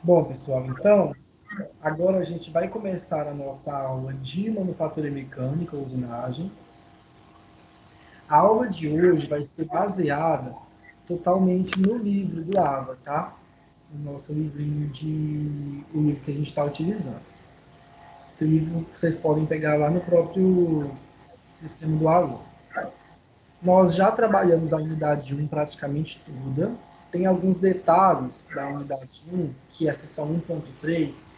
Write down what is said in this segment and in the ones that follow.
Bom, pessoal, então, agora a gente vai começar a nossa aula de manufatura mecânica, usinagem. A aula de hoje vai ser baseada totalmente no livro do AVA, tá? O nosso livrinho o livro que a gente está utilizando. Esse livro vocês podem pegar lá no próprio sistema do aluno. Nós já trabalhamos a unidade 1 praticamente toda. Tem alguns detalhes da unidade 1, que é a seção 1.3,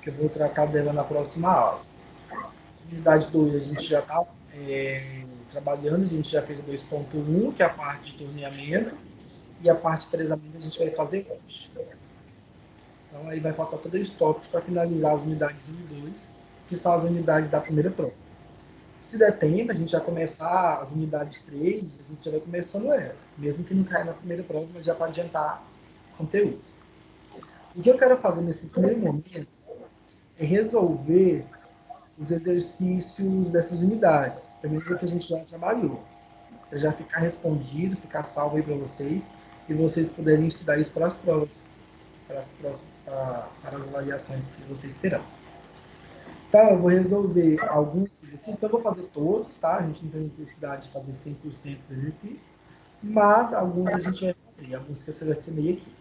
que eu vou tratar dela na próxima aula. Unidade 2 a gente já está trabalhando, a gente já fez a 2.1, que é a parte de torneamento, e a parte de fresamento a gente vai fazer hoje. Então aí vai faltar só 2 tópicos para finalizar as unidades 1 e 2, que são as unidades da primeira prova. Se der tempo, a gente já começar as unidades 3, a gente já vai começando ela, mesmo que não caia na primeira prova, mas já para adiantar conteúdo. O que eu quero fazer nesse primeiro momento é resolver os exercícios dessas unidades, pelo menos o que a gente já trabalhou, para já ficar respondido, ficar salvo aí para vocês, e vocês poderem estudar isso para as provas, para as avaliações que vocês terão. Então, eu vou resolver alguns exercícios, então eu vou fazer todos, tá? A gente não tem necessidade de fazer 100% do exercício, mas alguns a gente vai fazer, alguns que eu selecionei aqui.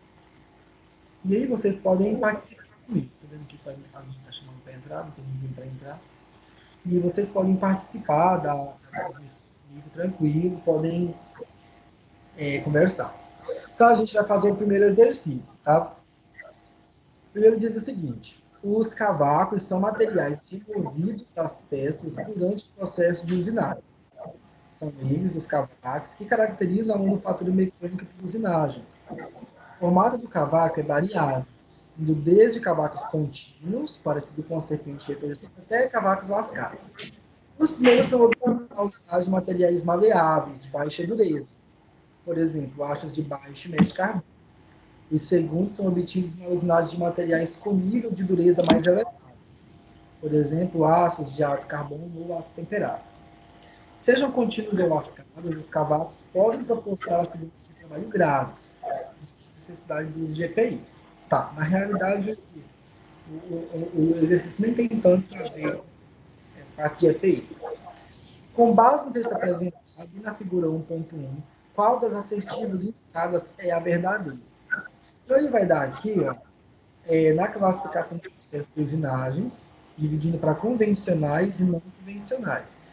E aí vocês podem participar comigo. Tô vendo que só a gente está chamando para entrar, não tem ninguém para entrar. E vocês podem participar da transmissão comigo tranquilo, podem conversar. Então, a gente vai fazer o primeiro exercício, tá? O primeiro diz o seguinte: os cavacos são materiais removidos das peças durante o processo de usinagem. São eles, os cavacos, que caracterizam a manufatura mecânica de usinagem. O formato do cavaco é variável, indo desde cavacos contínuos, parecido com a serpente retorcida, até cavacos lascados. Os primeiros são obtidos de materiais maleáveis, de baixa dureza, por exemplo, achas de baixo e médio carbono. Os segundos são obtidos na usinagem de materiais com nível de dureza mais elevado, por exemplo, aços de alto carbono ou aços temperados. Sejam contínuos ou lascados, os cavacos podem proporcionar acidentes de trabalho graves, necessidade do uso de EPIs. Tá, na realidade, o exercício nem tem tanto a ver com a parte de EPI. Com base no texto apresentado e na figura 1.1, qual das assertivas indicadas é a verdadeira? Então, ele vai dar aqui, ó, na classificação de processos de usinagens, dividindo para convencionais e não convencionais.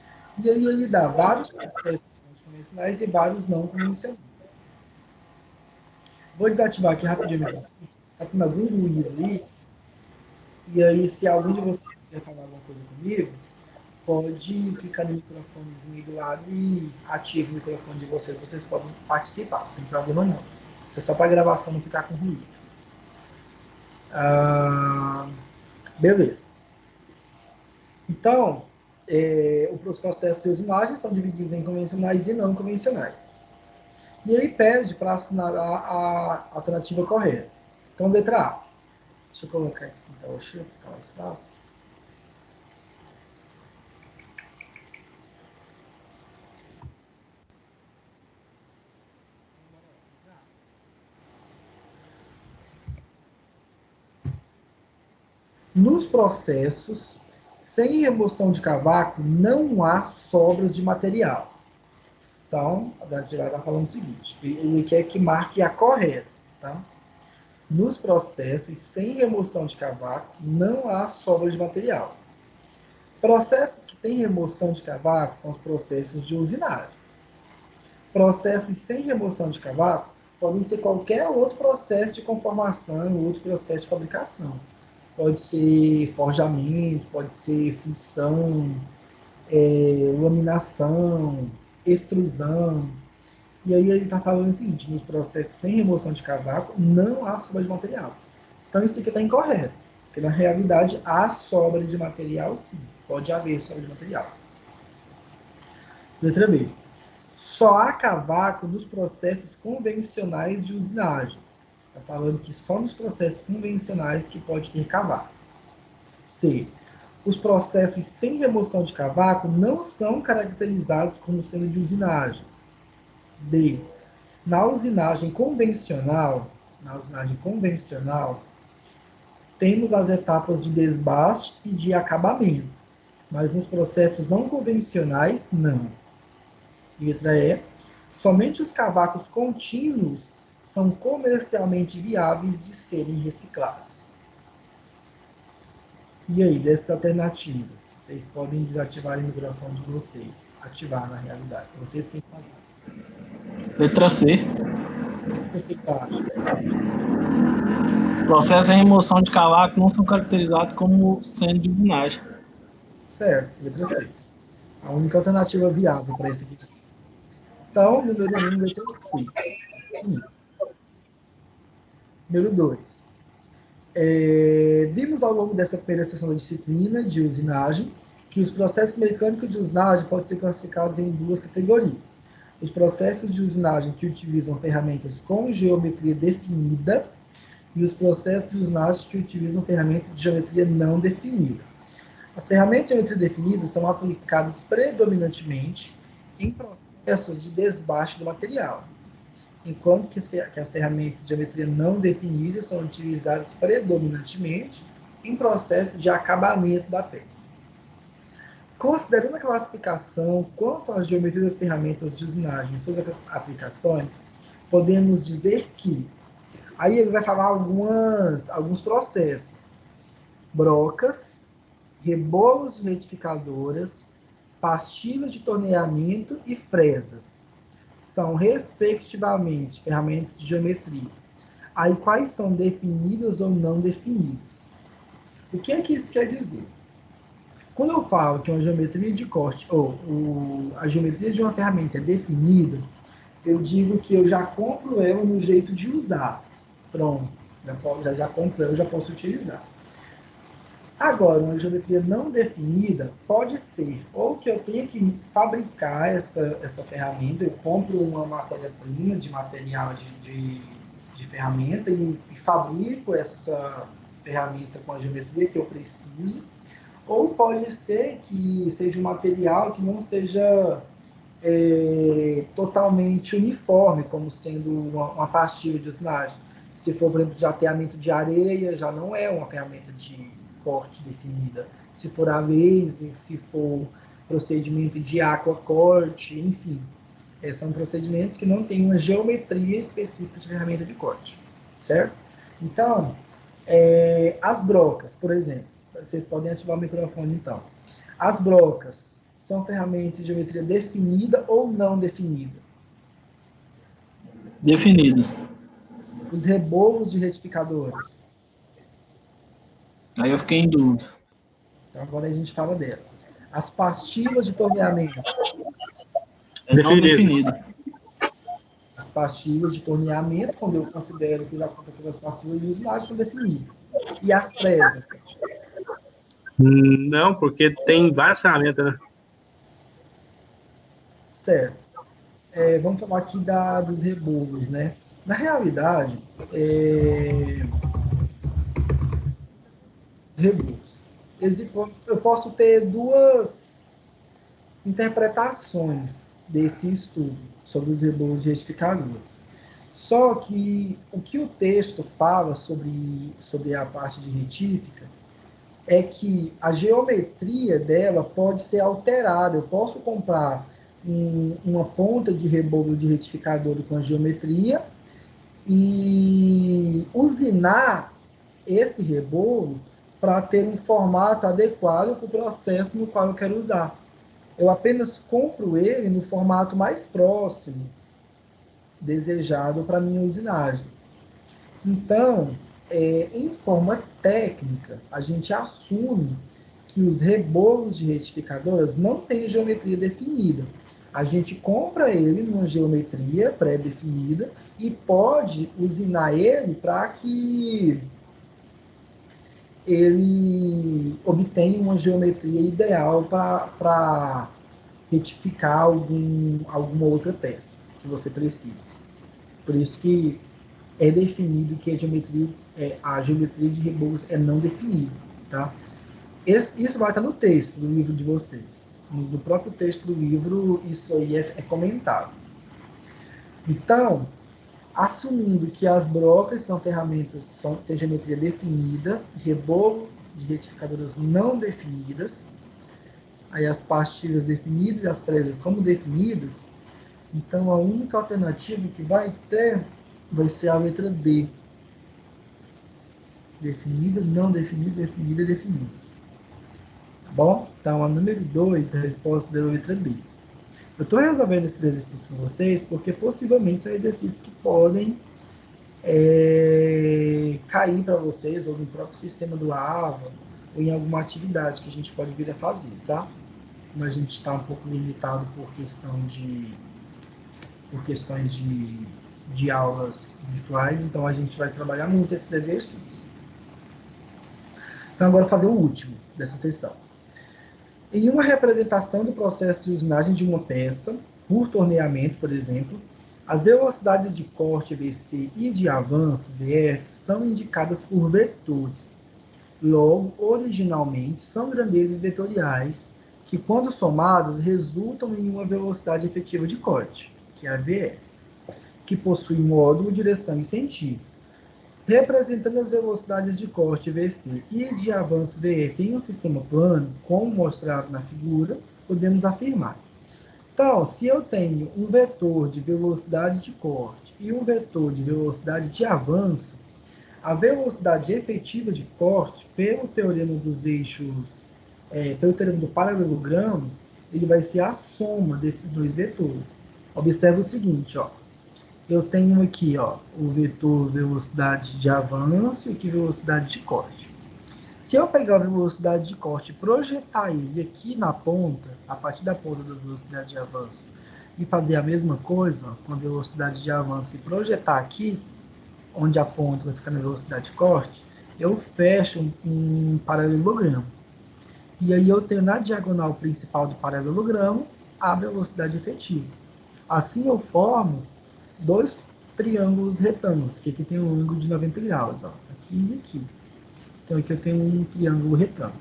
E aí ele dá vários processos convencionais e vários não convencionais. Vou desativar aqui rapidinho o microfone. Está tendo algum ruído ali. E aí, se algum de vocês quiser falar alguma coisa comigo, pode clicar no microfonezinho do lado e ative o microfone de vocês. Vocês podem participar, não tem problema não. Isso é só para a gravação não ficar com ruído. Beleza. Então, os processos de usinagem são divididos em convencionais e não convencionais. E aí pede para assinalar a alternativa correta. Então, letra A. Deixa eu colocar esse aqui, então, deixa eu ficar mais fácil. Nos processos sem remoção de cavaco, não há sobras de material. Então, a Dani vai falando o seguinte: ele quer que marque a correta. Tá? Nos processos sem remoção de cavaco, não há sobra de material. Processos que têm remoção de cavaco são os processos de usinagem. Processos sem remoção de cavaco podem ser qualquer outro processo de conformação, outro processo de fabricação. Pode ser forjamento, pode ser função, laminação, extrusão. E aí ele está falando o seguinte: nos processos sem remoção de cavaco não há sobra de material. Então isso aqui está incorreto, porque na realidade há sobra de material sim, pode haver sobra de material. Letra B. Só há cavaco nos processos convencionais de usinagem. Está falando que só nos processos convencionais que pode ter cavaco. C. Os processos sem remoção de cavaco não são caracterizados como sendo de usinagem. D. Na usinagem convencional, temos as etapas de desbaste e de acabamento, mas nos processos não convencionais, não. Letra E. Somente os cavacos contínuos são comercialmente viáveis de serem reciclados. E aí, dessas alternativas, vocês podem desativar o microfone de vocês, ativar na realidade. Vocês têm que fazer. Letra C. O que vocês acham? Processo de remoção de cavaco não são caracterizados como sendo de usinagem. Certo, letra C. A única alternativa viável para esse aqui. Então, número 1, letra C. Número 2. Vimos ao longo dessa primeira sessão da disciplina de usinagem que os processos mecânicos de usinagem podem ser classificados em duas categorias. Os processos de usinagem que utilizam ferramentas com geometria definida e os processos de usinagem que utilizam ferramentas de geometria não definida. As ferramentas de geometria definida são aplicadas predominantemente em processos de desbaste do material, enquanto que as ferramentas de geometria não definida são utilizadas predominantemente em processos de acabamento da peça. Considerando a classificação quanto às geometrias das ferramentas de usinagem e suas aplicações, podemos dizer que, aí ele vai falar alguns processos: brocas, rebolos de retificadoras, pastilhas de torneamento e fresas. São, respectivamente, ferramentas de geometria. Aí, quais são definidas ou não definidas? O que é que isso quer dizer? Quando eu falo que uma geometria de corte, ou a geometria de uma ferramenta é definida, eu digo que eu já compro ela no jeito de usar. Pronto, já compro ela, já posso utilizar. Agora, uma geometria não definida pode ser ou que eu tenha que fabricar essa ferramenta, eu compro uma matéria-prima de material de ferramenta e fabrico essa ferramenta com a geometria que eu preciso, ou pode ser que seja um material que não seja totalmente uniforme, como sendo uma pastilha de usinagem. Se for, por exemplo, de ateamento de areia, já não é uma ferramenta de corte definida. Se for a laser, se for procedimento de aquacorte, enfim. São procedimentos que não têm uma geometria específica de ferramenta de corte, certo? Então, as brocas, por exemplo, vocês podem ativar o microfone então. As brocas são ferramentas de geometria definida ou não definida? Definidos. Os rebolos de retificadores. Aí eu fiquei em dúvida. Então agora a gente fala delas. As pastilhas de torneamento. É não definido. As pastilhas de torneamento, quando eu considero que já compro aquelas pastilhas de usinagem, são definidas. E as fresas? Não, porque tem várias ferramentas, né? Certo. Vamos falar aqui dos rebolos, né? Na realidade, rebolos. Eu posso ter duas interpretações desse estudo sobre os rebolos de retificadores. Só que o que o texto fala sobre a parte de retífica é que a geometria dela pode ser alterada. Eu posso comprar uma ponta de rebolo de retificador com a geometria e usinar esse rebolo para ter um formato adequado para o processo no qual eu quero usar. Eu apenas compro ele no formato mais próximo desejado para minha usinagem. Então, em forma técnica, a gente assume que os rebolos de retificadoras não têm geometria definida. A gente compra ele numa geometria pré-definida e pode usinar ele para que ele obtenha uma geometria ideal para retificar alguma outra peça que você precise. Por isso que é definido que a geometria de rebolos é não definida, tá? Isso vai estar no texto do livro de vocês. No próprio texto do livro, isso aí é comentado. Então, assumindo que as brocas são ferramentas, têm geometria definida, rebolo de retificadoras não definidas, aí as pastilhas definidas e as presas como definidas, então a única alternativa que vai ter vai ser a letra D. Definida, não definida, definida, definida. Tá bom? Então a número 2, a resposta da letra B. Eu estou resolvendo esses exercícios com vocês porque possivelmente são exercícios que podem cair para vocês, ou no próprio sistema do AVA, ou em alguma atividade que a gente pode vir a fazer, tá? Como a gente está um pouco limitado por questões de aulas virtuais, então a gente vai trabalhar muito esses exercícios. Então agora fazer o último dessa sessão. Em uma representação do processo de usinagem de uma peça, por torneamento, por exemplo, as velocidades de corte VC e de avanço VF são indicadas por vetores. Logo, originalmente, são grandezas vetoriais que, quando somadas, resultam em uma velocidade efetiva de corte, que é a VF, que possui módulo, direção e sentido. Representando as velocidades de corte VC e de avanço VF em um sistema plano, como mostrado na figura, podemos afirmar. Então, se eu tenho um vetor de velocidade de corte e um vetor de velocidade de avanço, a velocidade efetiva de corte, pelo teorema dos eixos, pelo teorema do paralelogramo, ele vai ser a soma desses dois vetores. Observe o seguinte, ó. Eu tenho aqui, ó, o vetor velocidade de avanço e aqui velocidade de corte. Se eu pegar a velocidade de corte e projetar ele aqui na ponta, a partir da ponta da velocidade de avanço, e fazer a mesma coisa ó, com a velocidade de avanço e projetar aqui, onde a ponta vai ficar na velocidade de corte, eu fecho um paralelogramo. E aí eu tenho na diagonal principal do paralelogramo a velocidade efetiva. Assim eu formo dois triângulos retângulos, que aqui tem um ângulo de 90 graus, ó, aqui e aqui. Então aqui eu tenho um triângulo retângulo.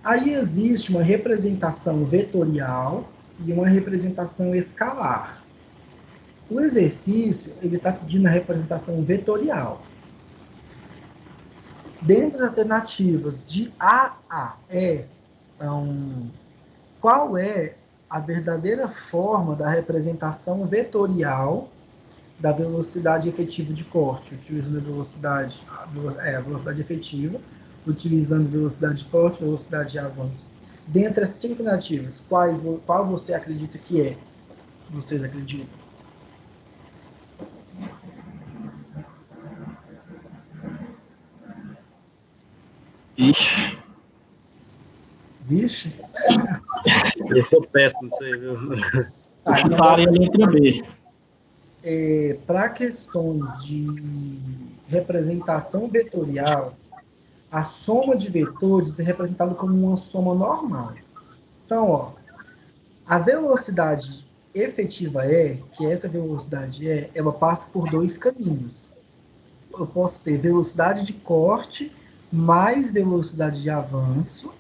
Aí existe uma representação vetorial e uma representação escalar. O exercício ele está pedindo a representação vetorial. Dentre as alternativas de A a E, então, qual é a verdadeira forma da representação vetorial da velocidade efetiva de corte, utilizando a velocidade efetiva, utilizando velocidade de corte e velocidade de avanço? Dentre as 5 alternativas, qual você acredita que é? Vocês acreditam? Ixi, Vixe? eu sou péssimo nisso aí, viu? Eu chutaria a letra B. Para questões de representação vetorial, a soma de vetores é representada como uma soma normal. Então, ó, a velocidade efetiva que essa velocidade ela passa por dois caminhos. Eu posso ter velocidade de corte mais velocidade de avanço,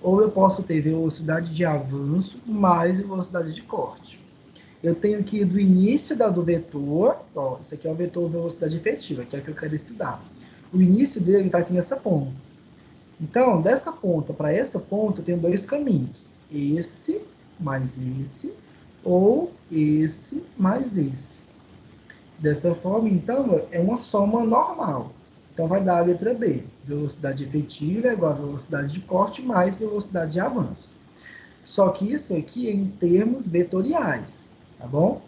ou eu posso ter velocidade de avanço mais velocidade de corte. Eu tenho que ir do início do vetor, ó, isso aqui é o vetor velocidade efetiva, que é o que eu quero estudar. O início dele está aqui nessa ponta. Então, dessa ponta para essa ponta, eu tenho dois caminhos. Esse mais esse, ou esse mais esse. Dessa forma, então, é uma soma normal. Então, vai dar a letra B. Velocidade efetiva é igual a velocidade de corte mais velocidade de avanço. Só que isso aqui é em termos vetoriais, tá bom?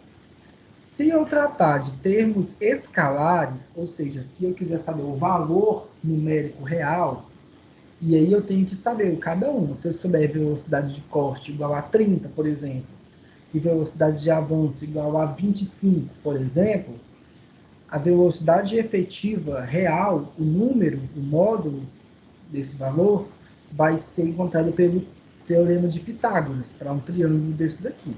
Se eu tratar de termos escalares, ou seja, se eu quiser saber o valor numérico real, e aí eu tenho que saber cada um. Se eu souber velocidade de corte igual a 30, por exemplo, e velocidade de avanço igual a 25, por exemplo, a velocidade efetiva real, o número, o módulo desse valor, vai ser encontrado pelo teorema de Pitágoras, para um triângulo desses aqui.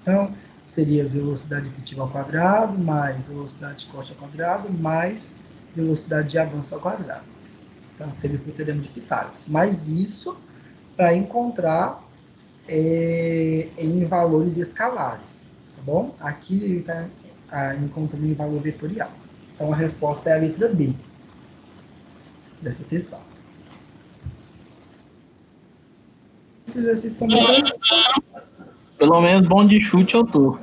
Então, seria velocidade efetiva ao quadrado, mais velocidade de corte ao quadrado, mais velocidade de avanço ao quadrado. Então, seria o teorema de Pitágoras. Mas isso para encontrar em valores escalares, tá bom? Aqui encontrando em valor vetorial. Então, a resposta é a letra B dessa seção. Esses exercícios são bem tranquilos. Pelo menos bom de chute eu tô.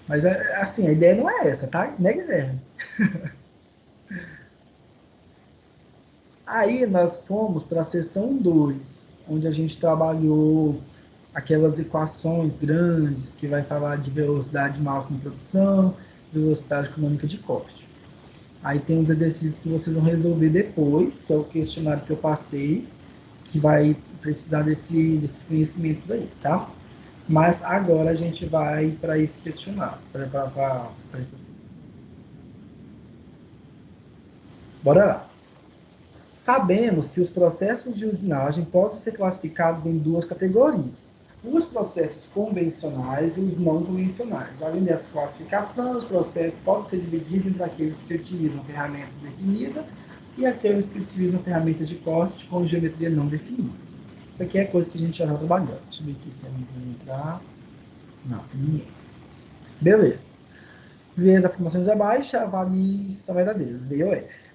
Mas, assim, a ideia não é essa, tá? Né, Guilherme? Aí, nós fomos para a seção 2, onde a gente trabalhou aquelas equações grandes que vai falar de velocidade máxima de produção, velocidade econômica de corte. Aí tem uns exercícios que vocês vão resolver depois, que é o questionário que eu passei, que vai precisar desses conhecimentos aí, tá? Mas agora a gente vai para esse questionário, para esse assunto. Bora lá. Sabemos que os processos de usinagem podem ser classificados em duas categorias: os processos convencionais e os não convencionais. Além dessa classificação, os processos podem ser divididos entre aqueles que utilizam ferramenta definida e aqueles que utilizam ferramentas de corte com geometria não definida. Isso aqui é coisa que a gente já está trabalhando. Deixa eu ver aqui se tem alguém para entrar. Não, tem ninguém. Beleza. Vê as afirmações abaixo, avalie se são verdadeiras. D ou F.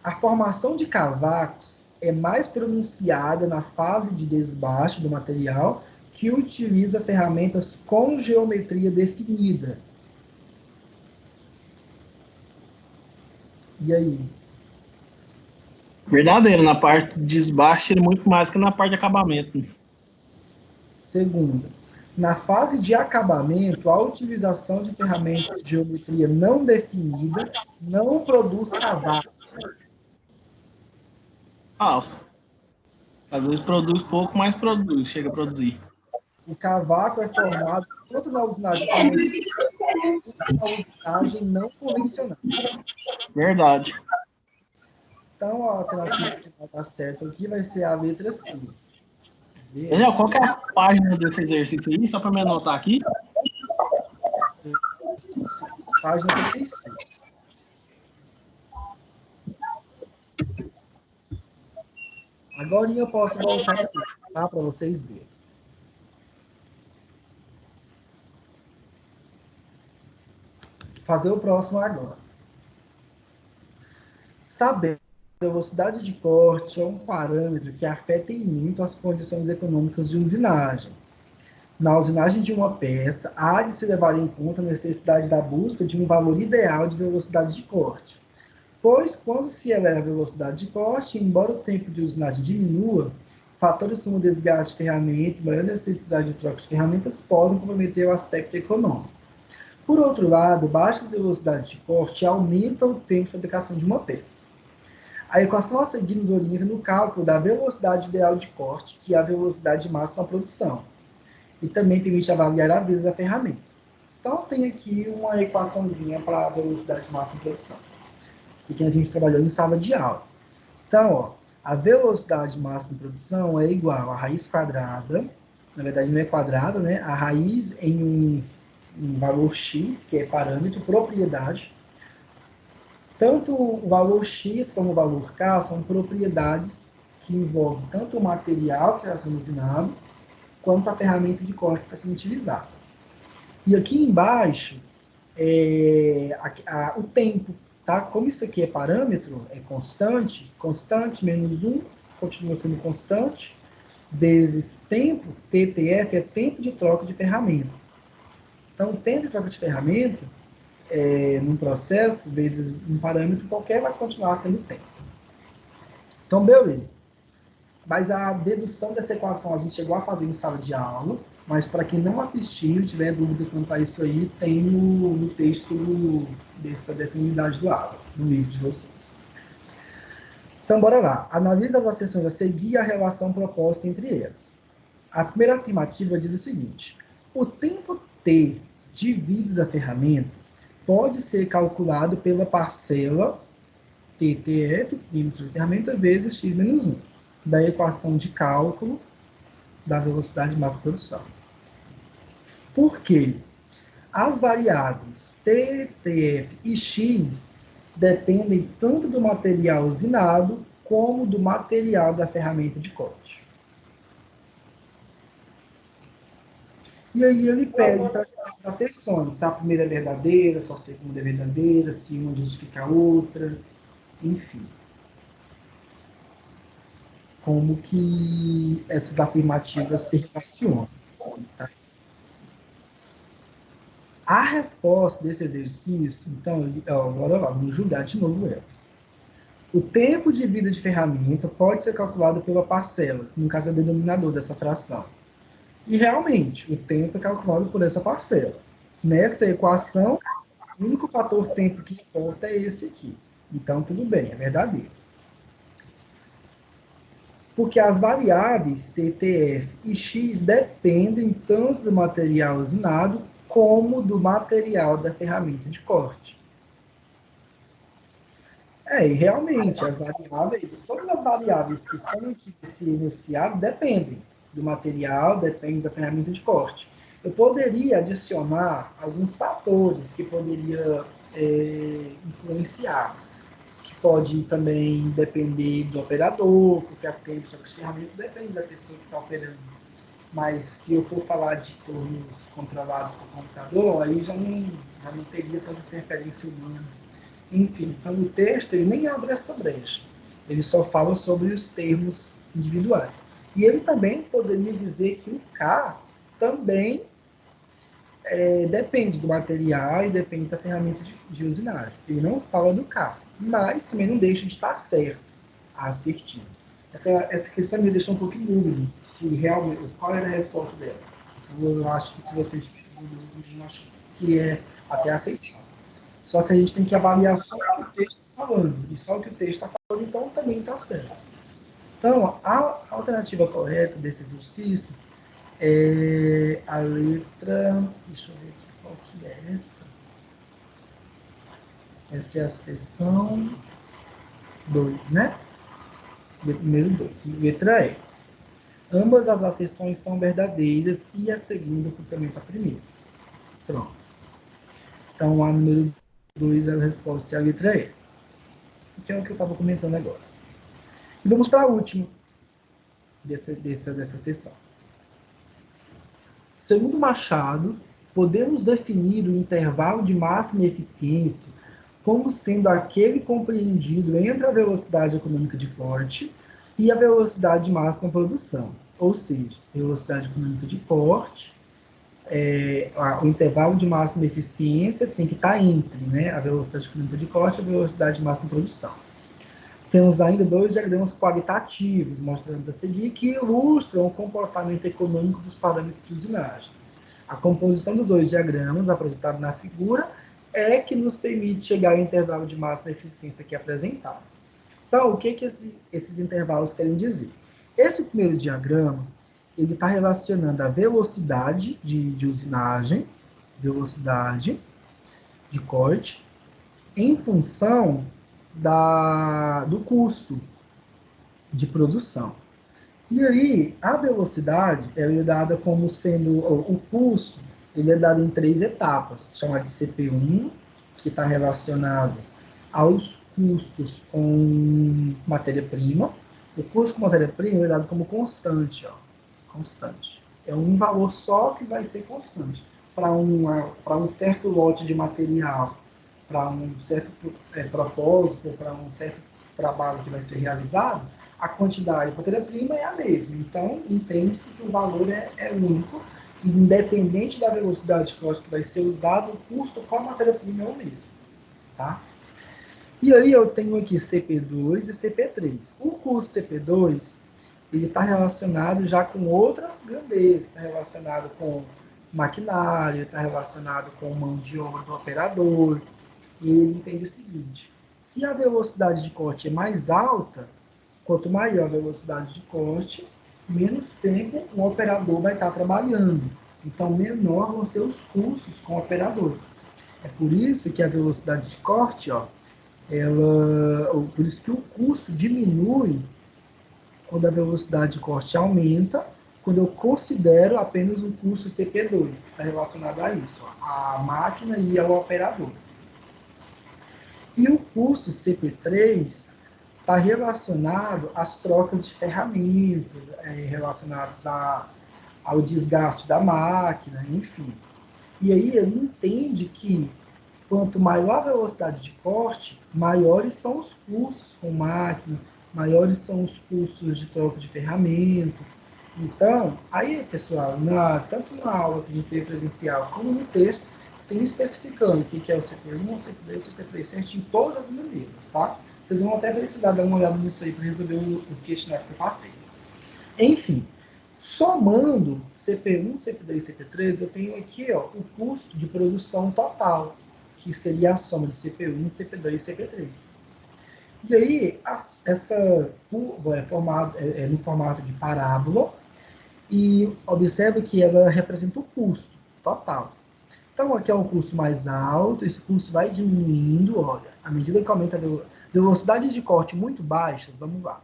A formação de cavacos é mais pronunciada na fase de desbaste do material, que utiliza ferramentas com geometria definida. E aí? Verdadeiro, na parte de desbaste ele muito mais que na parte de acabamento. Segunda, na fase de acabamento, a utilização de ferramentas de geometria não definida não produz cavacos. Falso. Às vezes produz pouco, mas produz, chega a produzir. O cavaco é formado tanto na usinagem convencional quanto na usinagem não convencional. Verdade. Então, a alternativa que vai dar certo aqui vai ser a letra C. Daniel, qual que é a página desse exercício aí? Só para me anotar aqui. Página 36. Agora eu posso voltar aqui, tá? Para vocês verem. Fazer o próximo agora. Saber a velocidade de corte é um parâmetro que afeta em muito as condições econômicas de usinagem. Na usinagem de uma peça, há de se levar em conta a necessidade da busca de um valor ideal de velocidade de corte. Pois, quando se eleva a velocidade de corte, embora o tempo de usinagem diminua, fatores como desgaste de ferramenta e maior necessidade de troca de ferramentas podem comprometer o aspecto econômico. Por outro lado, baixas velocidades de corte aumentam o tempo de fabricação de uma peça. A equação a seguir nos orienta no cálculo da velocidade ideal de corte, que é a velocidade máxima de produção, e também permite avaliar a vida da ferramenta. Então, tem aqui uma equaçãozinha para a velocidade máxima de produção. Isso aqui a gente trabalhou em sala de aula. Então, ó, a velocidade máxima de produção é igual a raiz quadrada, na verdade não é quadrada, né? A raiz em um valor x, que é parâmetro, propriedade. Tanto o valor x como o valor k são propriedades que envolvem tanto o material que está sendo usinado, quanto a ferramenta de corte que está sendo utilizada. E aqui embaixo, o tempo. Tá? Como isso aqui é parâmetro, é constante, constante menos 1 continua sendo constante, vezes tempo, TTF é tempo de troca de ferramenta. Então, o tempo de troca de ferramenta, num processo, vezes um parâmetro qualquer, vai continuar sendo tempo. Então, beleza. Mas a dedução dessa equação a gente chegou a fazer em sala de aula, mas para quem não assistiu, tiver dúvida quanto a isso aí, tem no texto dessa unidade do aula, no livro de vocês. Então, bora lá. Analisa as asserções a seguir e a relação proposta entre elas. A primeira afirmativa diz o seguinte: o tempo T de vida da ferramenta pode ser calculado pela parcela TTF, tempo de ferramenta, vezes x menos 1, da equação de cálculo da velocidade máxima de produção. Por quê? As variáveis T, TF e X dependem tanto do material usinado como do material da ferramenta de corte. E aí ele pede para as asserções, se a primeira é verdadeira, se a segunda é verdadeira, se uma justifica a outra, enfim. Como que essas afirmativas se relacionam. Tá? A resposta desse exercício, então, agora vamos julgar de novo elas. O tempo de vida de ferramenta pode ser calculado pela parcela, no caso é o denominador dessa fração. E realmente, o tempo é calculado por essa parcela. Nessa equação, o único fator tempo que importa é esse aqui. Então, tudo bem, é verdadeiro. Porque as variáveis T, TF e X dependem tanto do material usinado como do material da ferramenta de corte. E realmente, as variáveis, todas as variáveis que estão aqui nesse enunciado dependem do material, dependem da ferramenta de corte. Eu poderia adicionar alguns fatores que poderia influenciar, que pode também depender do operador, porque a tempo de ferramenta depende da pessoa que está operando. Mas se eu for falar de turnos controlados por computador, aí já não teria tanta interferência humana. Enfim, então o texto ele nem abre essa brecha. Ele só fala sobre os termos individuais. E ele também poderia dizer que o K também depende do material e depende da ferramenta de usinagem. Ele não fala do K, mas também não deixa de estar certo, assertivo. Essa questão me deixou um pouco em dúvida se realmente qual era a resposta dela. Então, eu acho que se vocês tiverem dúvida, eu acho que é até aceitável. Só que a gente tem que avaliar só o que o texto está falando. E só o que o texto está falando, então também está certo. Então, a alternativa correta desse exercício é a letra. Deixa eu ver aqui qual que é essa. Essa é a seção 2, né? Número 2. Letra E. Ambas as acessões são verdadeiras e a segunda complementa a primeira. Pronto. Então, a número 2 é a resposta é a letra E. Que é o que eu estava comentando agora. E vamos para a última dessa sessão. Segundo Machado, podemos definir o intervalo de máxima eficiência como sendo aquele compreendido entre a velocidade econômica de corte e a velocidade máxima de produção. Ou seja, velocidade econômica de corte, o intervalo de máxima eficiência tem que estar entre, né, a velocidade econômica de corte e a velocidade máxima de produção. Temos ainda dois diagramas qualitativos, mostrando a seguir, que ilustram o comportamento econômico dos parâmetros de usinagem. A composição dos dois diagramas, apresentado na figura, é que nos permite chegar ao intervalo de máxima eficiência aqui apresentado. Então, o que esses intervalos querem dizer? Esse primeiro diagrama, ele está relacionando a velocidade de usinagem, velocidade de corte, em função do custo de produção. E aí, a velocidade ela é dada como sendo o custo, ele é dado em 3 etapas, chamada de CP1, que está relacionado aos custos com matéria-prima. O custo com matéria-prima é dado como constante, constante. É um valor só que vai ser constante. Para um certo lote de material, para um certo propósito, para um certo trabalho que vai ser realizado, a quantidade de matéria-prima é a mesma. Então, entende-se que o valor é único, e independente da velocidade de corte que vai ser usado, o custo com a matéria-prima é o mesmo. Tá? E aí eu tenho aqui CP2 e CP3. O custo CP2 ele está relacionado já com outras grandezas, está relacionado com maquinário, está relacionado com mão de obra do operador, e ele entende o seguinte: se a velocidade de corte é mais alta, quanto maior a velocidade de corte, menos tempo o operador vai estar trabalhando. Então, menor vão ser os custos com o operador. É por isso que a velocidade de corte, por isso que o custo diminui quando a velocidade de corte aumenta, quando eu considero apenas o custo CP2, que está relacionado a isso, a máquina e ao operador. E o custo CP3 está relacionado às trocas de ferramentas, relacionados ao desgaste da máquina, enfim. E aí ele entende que quanto maior a velocidade de corte, maiores são os custos com máquina, maiores são os custos de troca de ferramenta. Então, aí, pessoal, tanto na aula que a gente teve presencial, como no texto, tem especificando o que é o CP1, o CP2, o CP3, certinho, em todas as maneiras, tá? Vocês vão até precisar dar uma olhada nisso aí para resolver o questionário que eu passei. Enfim, somando CP1, CP2 e CP3, eu tenho aqui ó, o custo de produção total, que seria a soma de CP1, CP2 e CP3. E aí, essa curva é no formato de parábola, e observe que ela representa o custo total. Então, aqui é um custo mais alto, esse custo vai diminuindo, olha, à medida que aumenta a velocidades de corte muito baixas, vamos lá,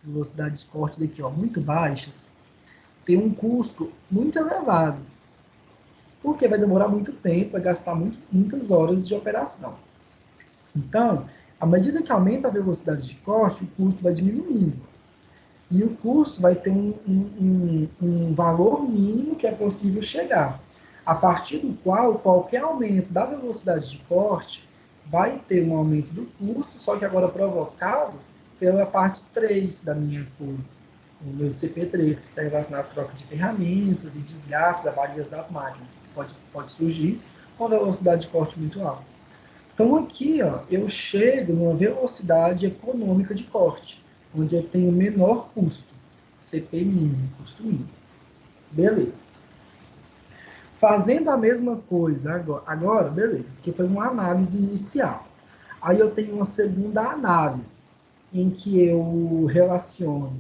velocidades de corte daqui, ó, muito baixas, tem um custo muito elevado, porque vai demorar muito tempo, vai gastar muitas horas de operação. Então, à medida que aumenta a velocidade de corte, o custo vai diminuindo. E o custo vai ter um valor mínimo que é possível chegar, a partir do qual qualquer aumento da velocidade de corte vai ter um aumento do custo, só que agora provocado pela parte 3 da minha curva, o meu CP3, que está relacionado à troca de ferramentas e desgastes, avarias das máquinas, que pode surgir com velocidade de corte muito alta. Então aqui ó, eu chego numa velocidade econômica de corte, onde eu tenho menor custo, CP mínimo, custo mínimo. Beleza. Fazendo a mesma coisa agora, beleza, isso aqui foi uma análise inicial. Aí eu tenho uma segunda análise, em que eu relaciono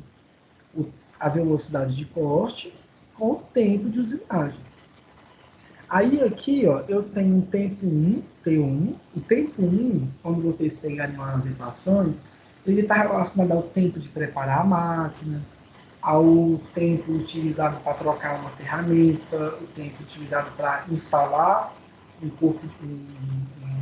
a velocidade de corte com o tempo de usinagem. Aí aqui, ó, eu tenho o tempo 1, T1. O tempo 1, quando vocês pegarem as equações, ele está relacionado ao tempo de preparar a máquina, ao tempo utilizado para trocar uma ferramenta, o tempo utilizado para instalar um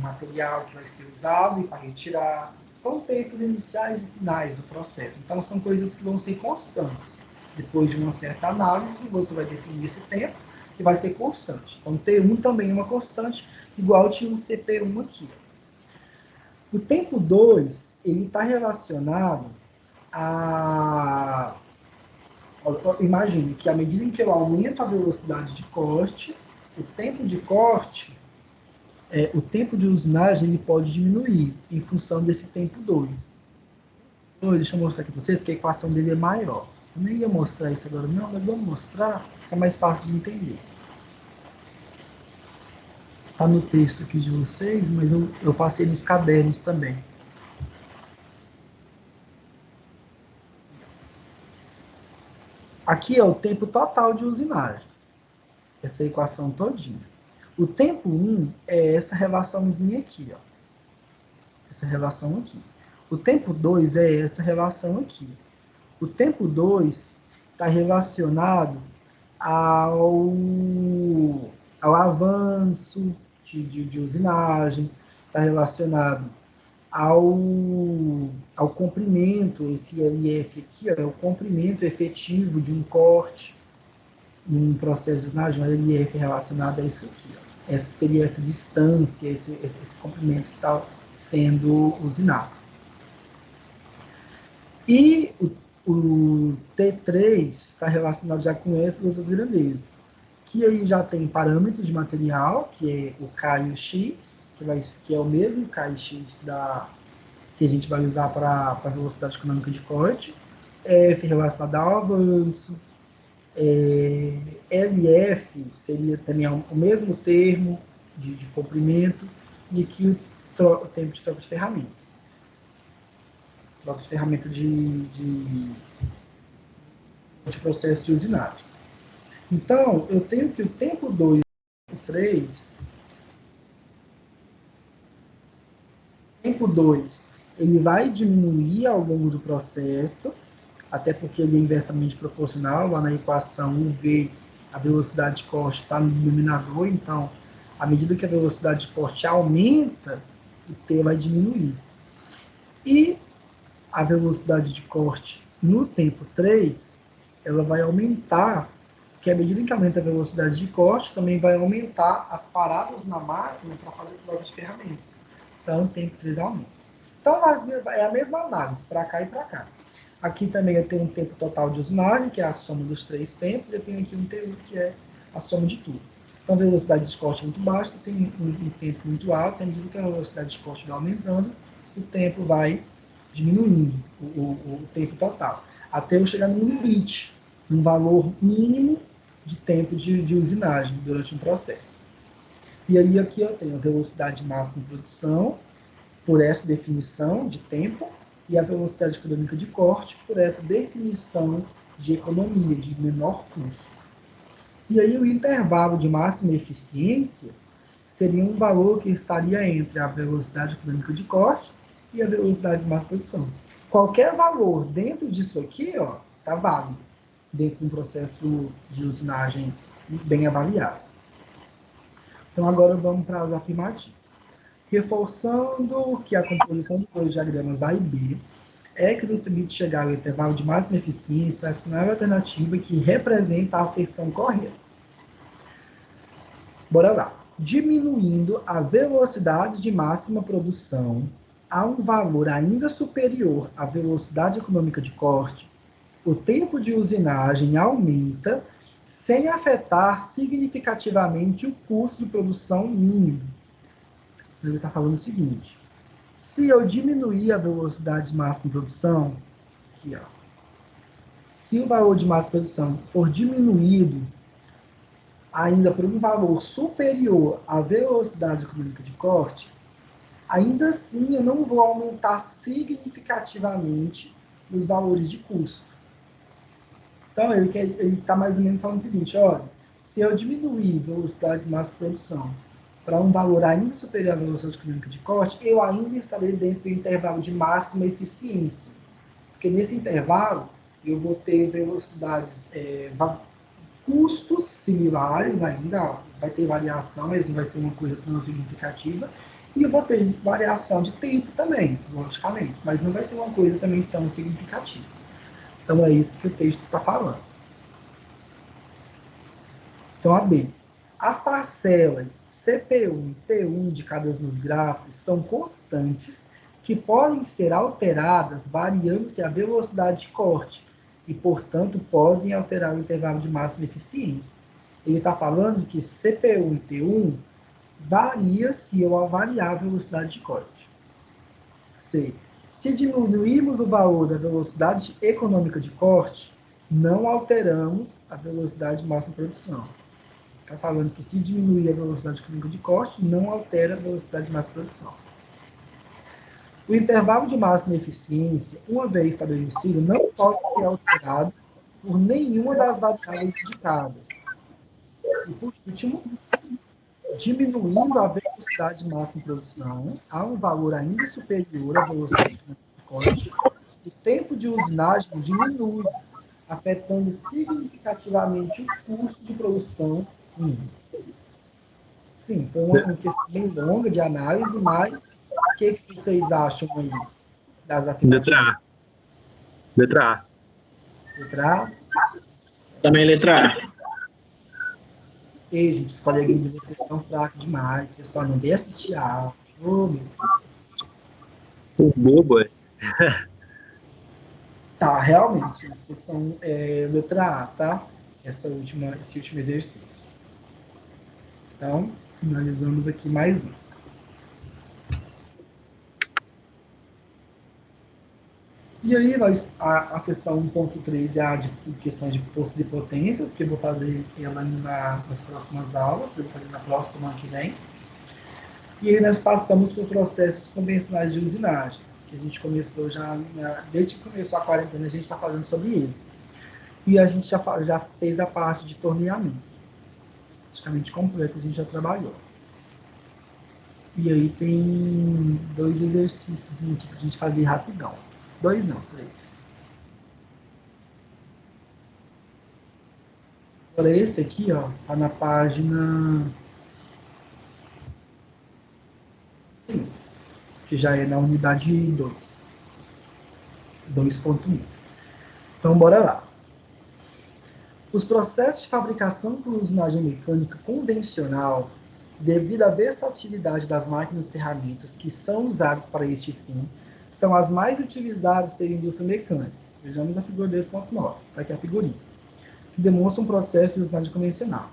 material que vai ser usado e para retirar. São tempos iniciais e finais do processo. Então, são coisas que vão ser constantes. Depois de uma certa análise, você vai definir esse tempo e vai ser constante. Então, T1 também é uma constante, igual tinha um CP1 aqui. O tempo 2, ele está relacionado a... Imagine que à medida em que eu aumento a velocidade de corte, o tempo de corte, o tempo de usinagem, ele pode diminuir em função desse tempo 2. Deixa eu mostrar aqui para vocês que a equação dele é maior. Eu nem ia mostrar isso agora não, mas vamos mostrar, fica mais fácil de entender. Está no texto aqui de vocês, mas eu passei nos cadernos também. Aqui é o tempo total de usinagem. Essa equação todinha. O tempo 1 é essa relaçãozinha aqui, ó. Essa relação aqui. O tempo 2 é essa relação aqui. O tempo 2 está relacionado ao avanço de usinagem, está relacionado ao comprimento, esse LF aqui, ó, é o comprimento efetivo de um corte em um processo de usinagem, um LF relacionado a isso aqui. Ó. Essa seria essa distância, esse comprimento que está sendo usinado. E o T3 está relacionado já com essas outras grandezas, que aí já tem parâmetros de material, que é o K e o X, que é o mesmo K e X que a gente vai usar para a velocidade econômica de corte, F relacionado ao avanço, LF seria também o mesmo termo de comprimento, e aqui o tempo de troca de ferramenta. Troca de ferramenta de processo de usinagem. Então, eu tenho que o tempo 2 e o 3, o tempo 2, ele vai diminuir ao longo do processo, até porque ele é inversamente proporcional, lá na equação UV, a velocidade de corte está no denominador, então, à medida que a velocidade de corte aumenta, o T vai diminuir. E a velocidade de corte no tempo 3, ela vai aumentar, Porque à medida que aumenta a velocidade de corte, também vai aumentar as paradas na máquina para fazer troca de ferramenta. Então, o tempo de aumenta. Então, é a mesma análise, para cá e para cá. Aqui também eu tenho um tempo total de usinagem, que é a soma dos 3 tempos, e eu tenho aqui um TU, que é a soma de tudo. Então, a velocidade de corte é muito baixa, você tem um tempo muito alto, à medida que a velocidade de corte vai aumentando, o tempo vai diminuindo, o tempo total, até eu chegar no limite, num valor mínimo de tempo de usinagem durante um processo. E aí aqui eu tenho a velocidade máxima de produção, por essa definição de tempo, e a velocidade econômica de corte, por essa definição de economia, de menor custo. E aí o intervalo de máxima eficiência seria um valor que estaria entre a velocidade econômica de corte e a velocidade de máxima produção. Qualquer valor dentro disso aqui, ó, tá válido, dentro de um processo de usinagem bem avaliado. Então agora vamos para as afirmativas. Reforçando que a composição dos dois diagramas A e B é que nos permite chegar ao intervalo de máxima eficiência, assinar a alternativa que representa a asserção correta. Bora lá. Diminuindo a velocidade de máxima produção a um valor ainda superior à velocidade econômica de corte, o tempo de usinagem aumenta sem afetar significativamente o custo de produção mínimo. Ele está falando o seguinte: se eu diminuir a velocidade máxima de produção, aqui, ó, se o valor de máxima de produção for diminuído ainda por um valor superior à velocidade econômica de corte, ainda assim eu não vou aumentar significativamente os valores de custo. Então, ele está mais ou menos falando o seguinte: olha, se eu diminuir a velocidade máxima de produção para um valor ainda superior à velocidade econômica de corte, eu ainda estarei dentro do intervalo de máxima eficiência. Porque nesse intervalo, eu vou ter velocidades, custos similares ainda, vai ter variação, mas não vai ser uma coisa tão significativa. E eu vou ter variação de tempo também, logicamente, mas não vai ser uma coisa também tão significativa. Então, é isso que o texto está falando. Então, a B. As parcelas CP1 e T1 indicadas nos gráficos são constantes que podem ser alteradas variando-se a velocidade de corte e, portanto, podem alterar o intervalo de máxima eficiência. Ele está falando que CP1 e T1 varia se eu avaliar a velocidade de corte. C. Se diminuirmos o valor da velocidade econômica de corte, não alteramos a velocidade máxima de produção. Está falando que se diminuir a velocidade econômica de corte, não altera a velocidade máxima de produção. O intervalo de máxima eficiência, uma vez estabelecido, não pode ser alterado por nenhuma das variáveis indicadas. E, por último, diminuindo a velocidade máxima de produção a um valor ainda superior à velocidade de corte, o tempo de usinagem diminui, afetando significativamente o custo de produção mínimo. Sim, foi uma questão bem longa de análise, mas o que vocês acham aí das afirmativas? Letra A. Letra A? Também letra A. Ei, gente, os coleguinhas de vocês estão fracos demais, pessoal, não veio assistir a aula. Oh, meu Deus. O bobo, é. Tá, realmente, vocês são letra A, tá? Esse último exercício. Então, finalizamos aqui mais um. E aí, a seção 1.3 é a de questão de forças e potências, que eu vou fazer ela nas próximas aulas, eu vou fazer na próxima que vem. E aí nós passamos por processos convencionais de usinagem, que a gente começou desde que começou a quarentena, a gente está falando sobre ele. E a gente já fez a parte de torneamento. Praticamente completo, a gente já trabalhou. E aí tem 2 exercícios aqui para a gente fazer rapidão. 2 não, 3. Agora esse aqui, ó, tá na página, que já é na unidade 2. 2.1. Então, bora lá. Os processos de fabricação por usinagem mecânica convencional, devido à versatilidade das máquinas e ferramentas que são usadas para este fim, são as mais utilizadas pela indústria mecânica. Vejamos a figura 2.9, está aqui a figurinha, que demonstra um processo de usinagem convencional.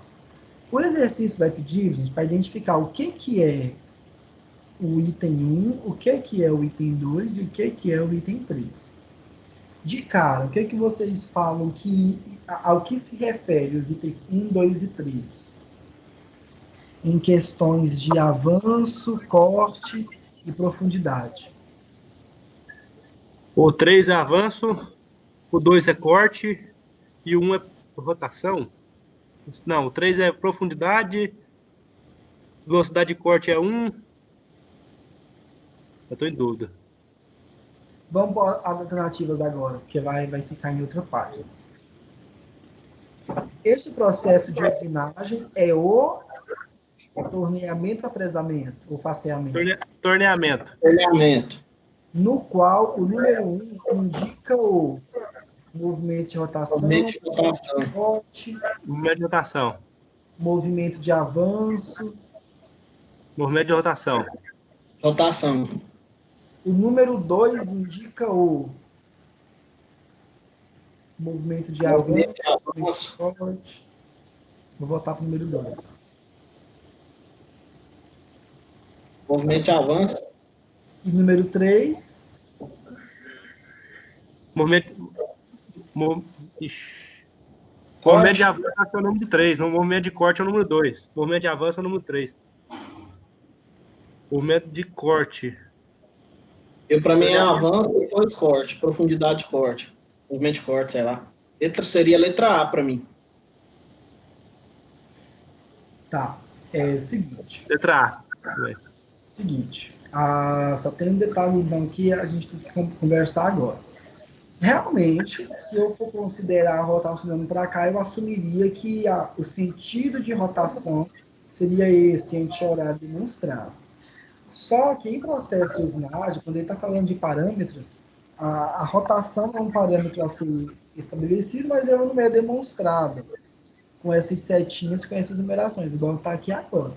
O exercício vai pedir, gente, para identificar o que é o item 1, o que é o item 2 e o que é o item 3. De cara, o que vocês falam ao que se refere os itens 1, 2 e 3? Em questões de avanço, corte e profundidade. O 3 é avanço, o 2 é corte e o 1 é rotação. Não, o 3 é profundidade, velocidade de corte é 1. Eu estou em dúvida. Vamos para as alternativas agora, porque vai ficar em outra página. Este processo de usinagem é o torneamento, apresamento ou faceamento. Torneamento. No qual o número 1 indica o movimento de rotação, corte, Movimento de rotação. movimento de avanço. Movimento de rotação. O número 2 indica o movimento de avanço, movimento de corte. Vou voltar para o número 2. Movimento de avanço. E número 3? Movimento de avanço é o número 3. Movimento de corte é o número 2. Movimento de avanço é o número 3. Movimento de corte. Para mim é avanço, depois corte. Profundidade de corte. Movimento de corte, sei lá. Seria a letra A para mim. Tá. É o seguinte. Letra A. Seguinte. Só tem um detalhe então que a gente tem que conversar agora. Realmente, se eu for considerar rotacionando para cá, eu assumiria que o sentido de rotação seria esse anti-horário demonstrado. Só que em processo de usinagem, quando ele está falando de parâmetros, a rotação é um parâmetro a ser estabelecido, mas ela não é demonstrada com essas setinhas, com essas numerações, igual está aqui agora.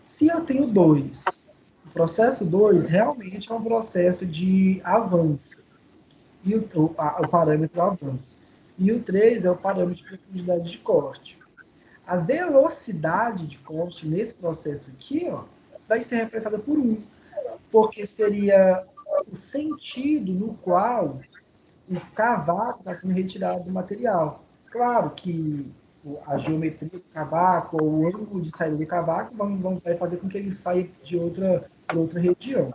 Se eu tenho 2, o processo 2 realmente é um processo de avanço, e o parâmetro avanço. E o 3 é o parâmetro de profundidade de corte. A velocidade de corte nesse processo aqui, ó, vai ser representada por 1, porque seria o sentido no qual o cavaco está sendo retirado do material. Claro que a geometria do cavaco ou o ângulo de saída do cavaco vai fazer com que ele saia de outra região.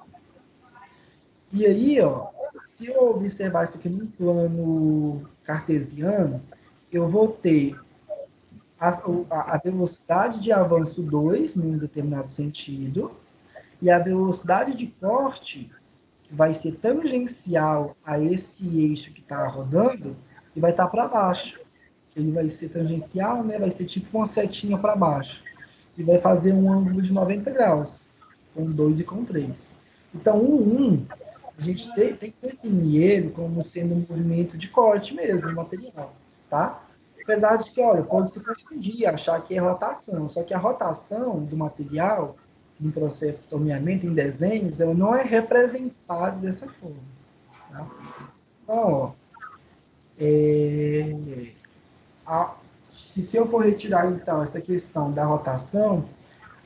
E aí, ó, se eu observar isso aqui num plano cartesiano, eu vou ter a velocidade de avanço 2, num determinado sentido, e a velocidade de corte, que vai ser tangencial a esse eixo que está rodando, e vai estar para baixo. Ele vai ser tangencial, né? Vai ser tipo uma setinha para baixo. E vai fazer um ângulo de 90 graus, com 2 e com 3. Então, o 1, a gente tem que definir ele como sendo um movimento de corte mesmo, material, tá? Apesar de que, olha, pode se confundir, achar que é rotação. Só que a rotação do material, em processo de torneamento, em desenhos, ela não é representada dessa forma. Tá? Então, ó, se eu for retirar, então, essa questão da rotação,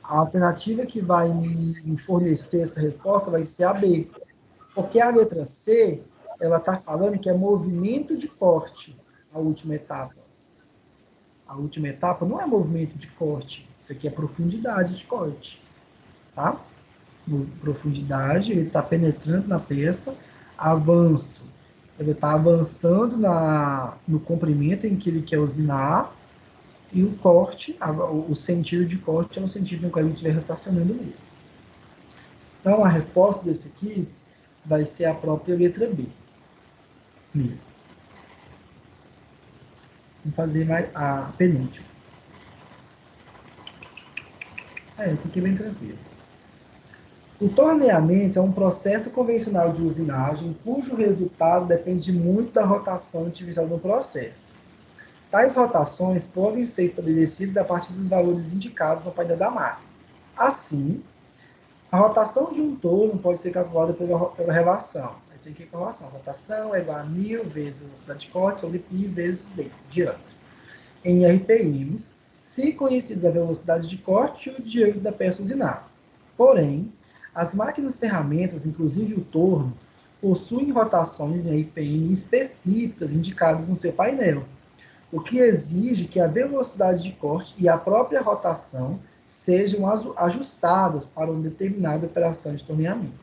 a alternativa que vai me fornecer essa resposta vai ser a B. Porque a letra C, ela está falando que é movimento de corte, a última etapa. A última etapa não é movimento de corte, isso aqui é profundidade de corte. Tá? Profundidade, ele está penetrando na peça. Avanço, ele está avançando no comprimento em que ele quer usinar. E o corte, o sentido de corte é o sentido no qual ele estiver rotacionando mesmo. Então, a resposta desse aqui vai ser a própria letra B mesmo. Vamos fazer mais a penúltima. Essa aqui é bem tranquila. O torneamento é um processo convencional de usinagem cujo resultado depende muito da rotação utilizada no processo. Tais rotações podem ser estabelecidas a partir dos valores indicados no painel da máquina. Assim, a rotação de um torno pode ser calculada pela relação. Aí tem que relação. A rotação é igual a 1000 vezes a velocidade de corte sobre π vezes d, diâmetro. Em RPMs, se conhecidos a velocidade de corte e o diâmetro da peça usinada. Porém, as máquinas ferramentas, inclusive o torno, possuem rotações em RPM específicas indicadas no seu painel, o que exige que a velocidade de corte e a própria rotação sejam ajustadas para uma determinada operação de torneamento.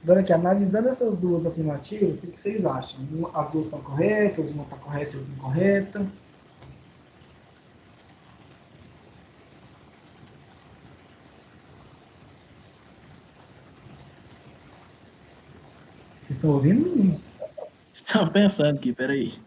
Agora aqui, analisando essas duas afirmativas, o que vocês acham? As duas estão corretas, uma está correta e outra incorreta? Vocês estão ouvindo, meninos? Estava pensando aqui, peraí.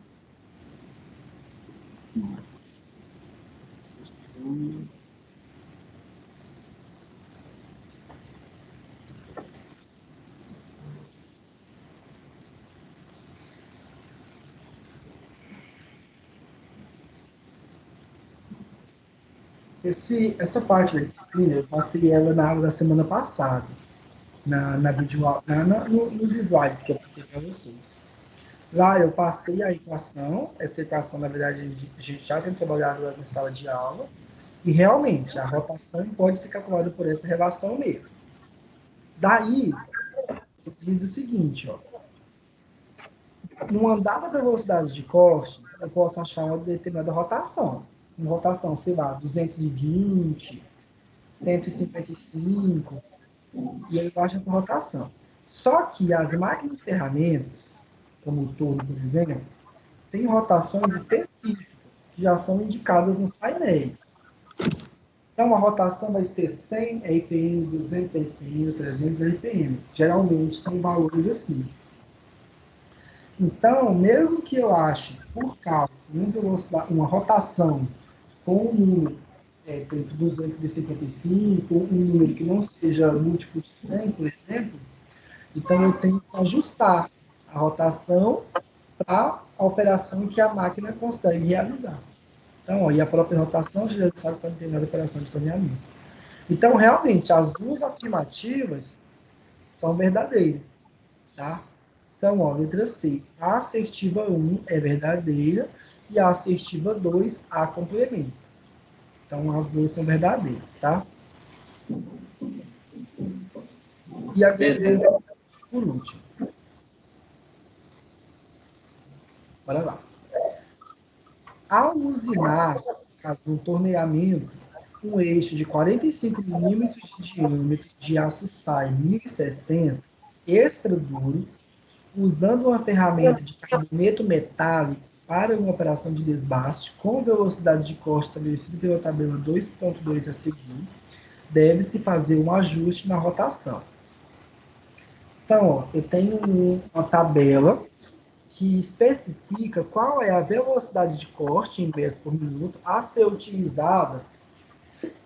Essa parte da disciplina, eu passei ela na aula da semana passada, nos slides que eu passei para vocês. Lá eu passei a equação, essa equação, na verdade, a gente já tem trabalhado na sala de aula, e realmente a rotação pode ser calculada por essa relação mesmo. Daí, eu fiz o seguinte, ó. Numa dada velocidade de corte, eu posso achar uma determinada rotação. Uma rotação, sei lá, 220, 155, e aí eu acho essa rotação. Só que as máquinas ferramentas, como o torno, por exemplo, têm rotações específicas, que já são indicadas nos painéis. Então, a rotação vai ser 100 RPM, 200 RPM, 300 RPM. Geralmente, são valores assim. Então, mesmo que eu ache, por cálculo, uma rotação com um número, por exemplo, 255, um número que não seja múltiplo de 100, por exemplo, então eu tenho que ajustar a rotação para a operação que a máquina consegue realizar. Então, ó, e a própria rotação já sabe para determinada operação de torneamento. Então, realmente, as duas afirmativas são verdadeiras, tá? Então, ó, letra C. A assertiva 1 é verdadeira e a assertiva 2 a complementa. Então, as duas são verdadeiras, tá? E agora, por último. Bora lá. Ao usinar, caso de um torneamento, um eixo de 45 milímetros de diâmetro de aço SAI 1060, extra duro, usando uma ferramenta de carboneto metálico para uma operação de desbaste com velocidade de corte estabelecida pela tabela 2.2 a seguir, deve-se fazer um ajuste na rotação. Então, ó, eu tenho uma tabela que especifica qual é a velocidade de corte em metros por minuto a ser utilizada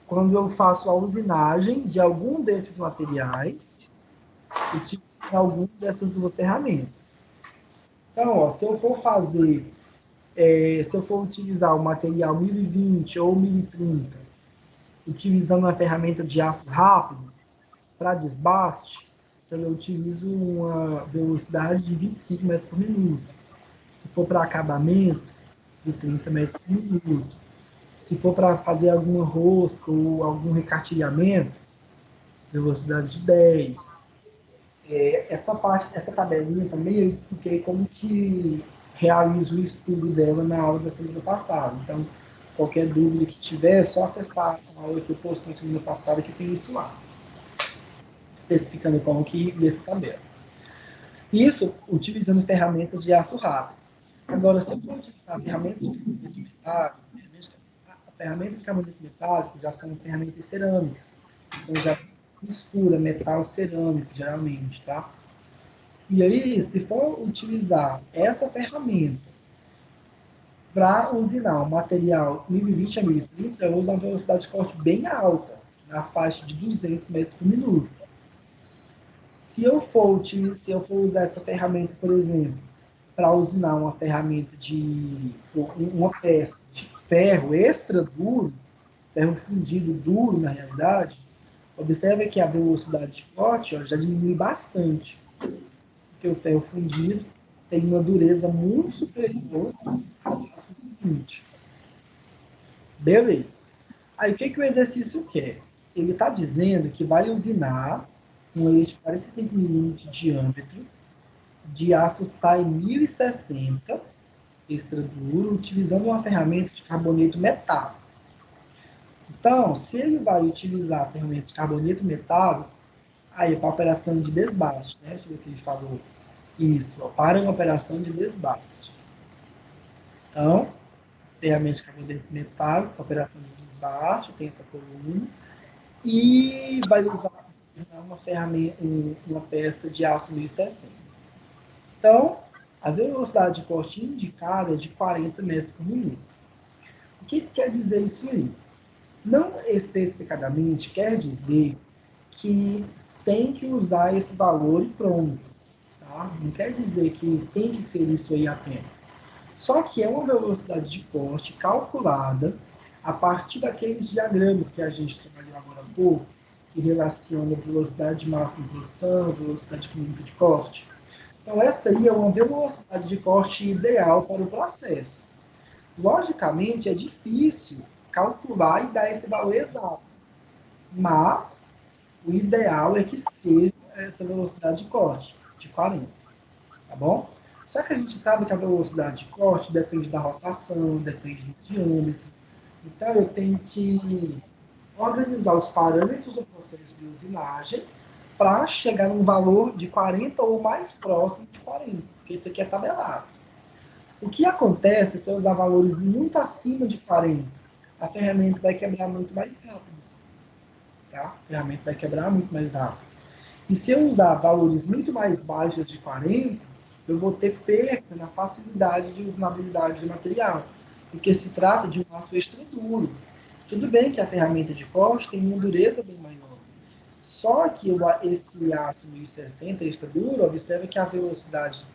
quando eu faço a usinagem de algum desses materiais utilizando alguma dessas duas ferramentas. Então, ó, se eu for utilizar o material 1020 ou 1030, utilizando uma ferramenta de aço rápido para desbaste, então eu utilizo uma velocidade de 25 metros por minuto. Se for para acabamento, de 30 metros por minuto. Se for para fazer alguma rosca ou algum recartilhamento, velocidade de 10. Essa tabelinha também eu expliquei como que realizo o estudo dela na aula da semana passada. Então, qualquer dúvida que tiver, é só acessar a aula que eu postei na semana passada que tem isso lá. Especificando como que nessa tabela. Isso utilizando ferramentas de aço rápido. Agora, se eu for utilizar a ferramenta de carboneto metálico, a ferramenta de carboneto metálico já são ferramentas cerâmicas. Então, já mistura metal cerâmico, geralmente, tá? E aí, se for utilizar essa ferramenta para usinar o material 1020 a 1030, eu uso uma velocidade de corte bem alta, na faixa de 200 metros por minuto. Se eu for usar essa ferramenta, por exemplo, para usinar uma ferramenta uma peça de ferro extra duro, ferro fundido duro na realidade, observa que a velocidade de corte ó, já diminui bastante, porque o ferro fundido tem uma dureza muito superior ao aço 20. Beleza. Aí o que o exercício quer? Ele está dizendo que vai usinar um eixo de 45 milímetros de diâmetro de aço SAI 1060 extra duro, utilizando uma ferramenta de carboneto metálico. Então, se ele vai utilizar a ferramenta de carboneto metálico, aí para operação de desbaste, né? Deixa eu ver se ele falou isso, ó, para uma operação de desbaste. Então, ferramenta de carboneto metálico, operação de desbaste, tem essa coluna, e vai usar uma ferramenta, uma peça de aço 1060. Então, a velocidade de corte indicada é de 40 metros por minuto. O que quer dizer isso aí? Não especificadamente quer dizer que tem que usar esse valor e pronto. Tá? Não quer dizer que tem que ser isso aí apenas. Só que é uma velocidade de corte calculada a partir daqueles diagramas que a gente trabalhou agora há pouco, que relaciona a velocidade máxima de produção, velocidade mínima de corte. Então, essa aí é uma velocidade de corte ideal para o processo. Logicamente, é difícil calcular e dar esse valor exato, mas o ideal é que seja essa velocidade de corte, de 40, tá bom? Só que a gente sabe que a velocidade de corte depende da rotação, depende do diâmetro. Então, eu tenho que organizar os parâmetros do processo de usinagem para chegar num valor de 40 ou mais próximo de 40, porque isso aqui é tabelado. O que acontece se eu usar valores muito acima de 40? A ferramenta vai quebrar muito mais rápido. Tá? A ferramenta vai quebrar muito mais rápido. E se eu usar valores muito mais baixos de 40, eu vou ter perda na facilidade de usabilidade do material, porque se trata de um aço extra duro. Tudo bem que a ferramenta de corte tem uma dureza bem maior. Só que esse aço 1060 extra duro, observa que a velocidade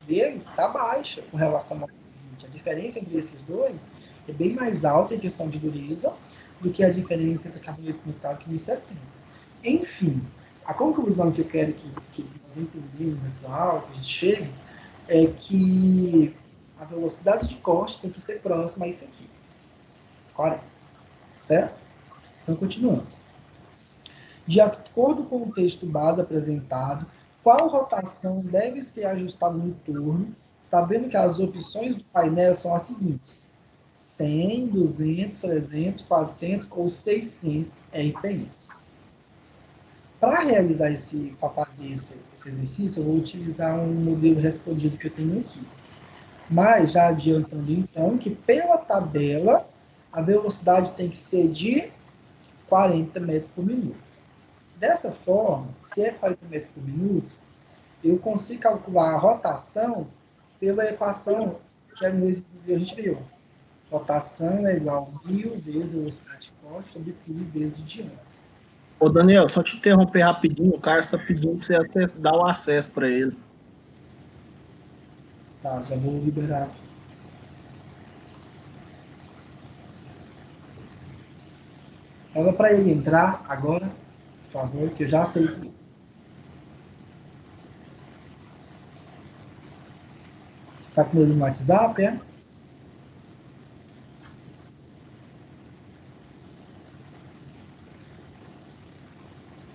dele está baixa com relação ao 20. A diferença entre esses dois é bem mais alta em questão de dureza do que a diferença entre carboneto metálico e 1060. Enfim, a conclusão que eu quero que nós entendemos nessa aula, que a gente chegue, é que a velocidade de corte tem que ser próxima a isso aqui, 40, certo? Então, continuando. De acordo com o texto base apresentado, qual rotação deve ser ajustada no torno, sabendo que as opções do painel são as seguintes: 100, 200, 300, 400 ou 600 RPMs. Para realizar para fazer esse exercício, eu vou utilizar um modelo respondido que eu tenho aqui. Mas, já adiantando então, que pela tabela, a velocidade tem que ser de 40 metros por minuto. Dessa forma, se é 40 metros por minuto, eu consigo calcular a rotação pela equação que a gente viu. Rotação é igual a 1000 vezes a velocidade de corte sobre π vezes o diâmetro. Ô, Daniel, só te interromper rapidinho, o cara está pedindo para você dar o acesso para ele. Tá, já vou liberar aqui. Fala para ele entrar agora, por favor, que eu já sei que... Você está com ele no WhatsApp, é?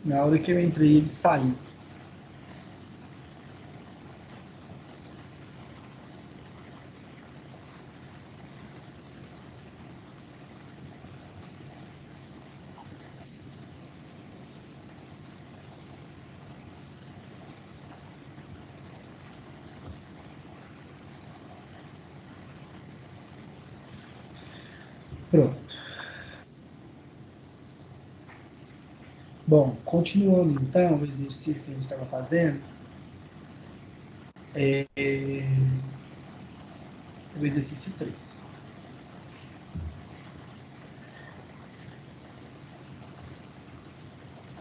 Na hora que eu entrei, ele saiu. Pronto. Bom, continuando então o exercício que a gente estava fazendo, o exercício 3.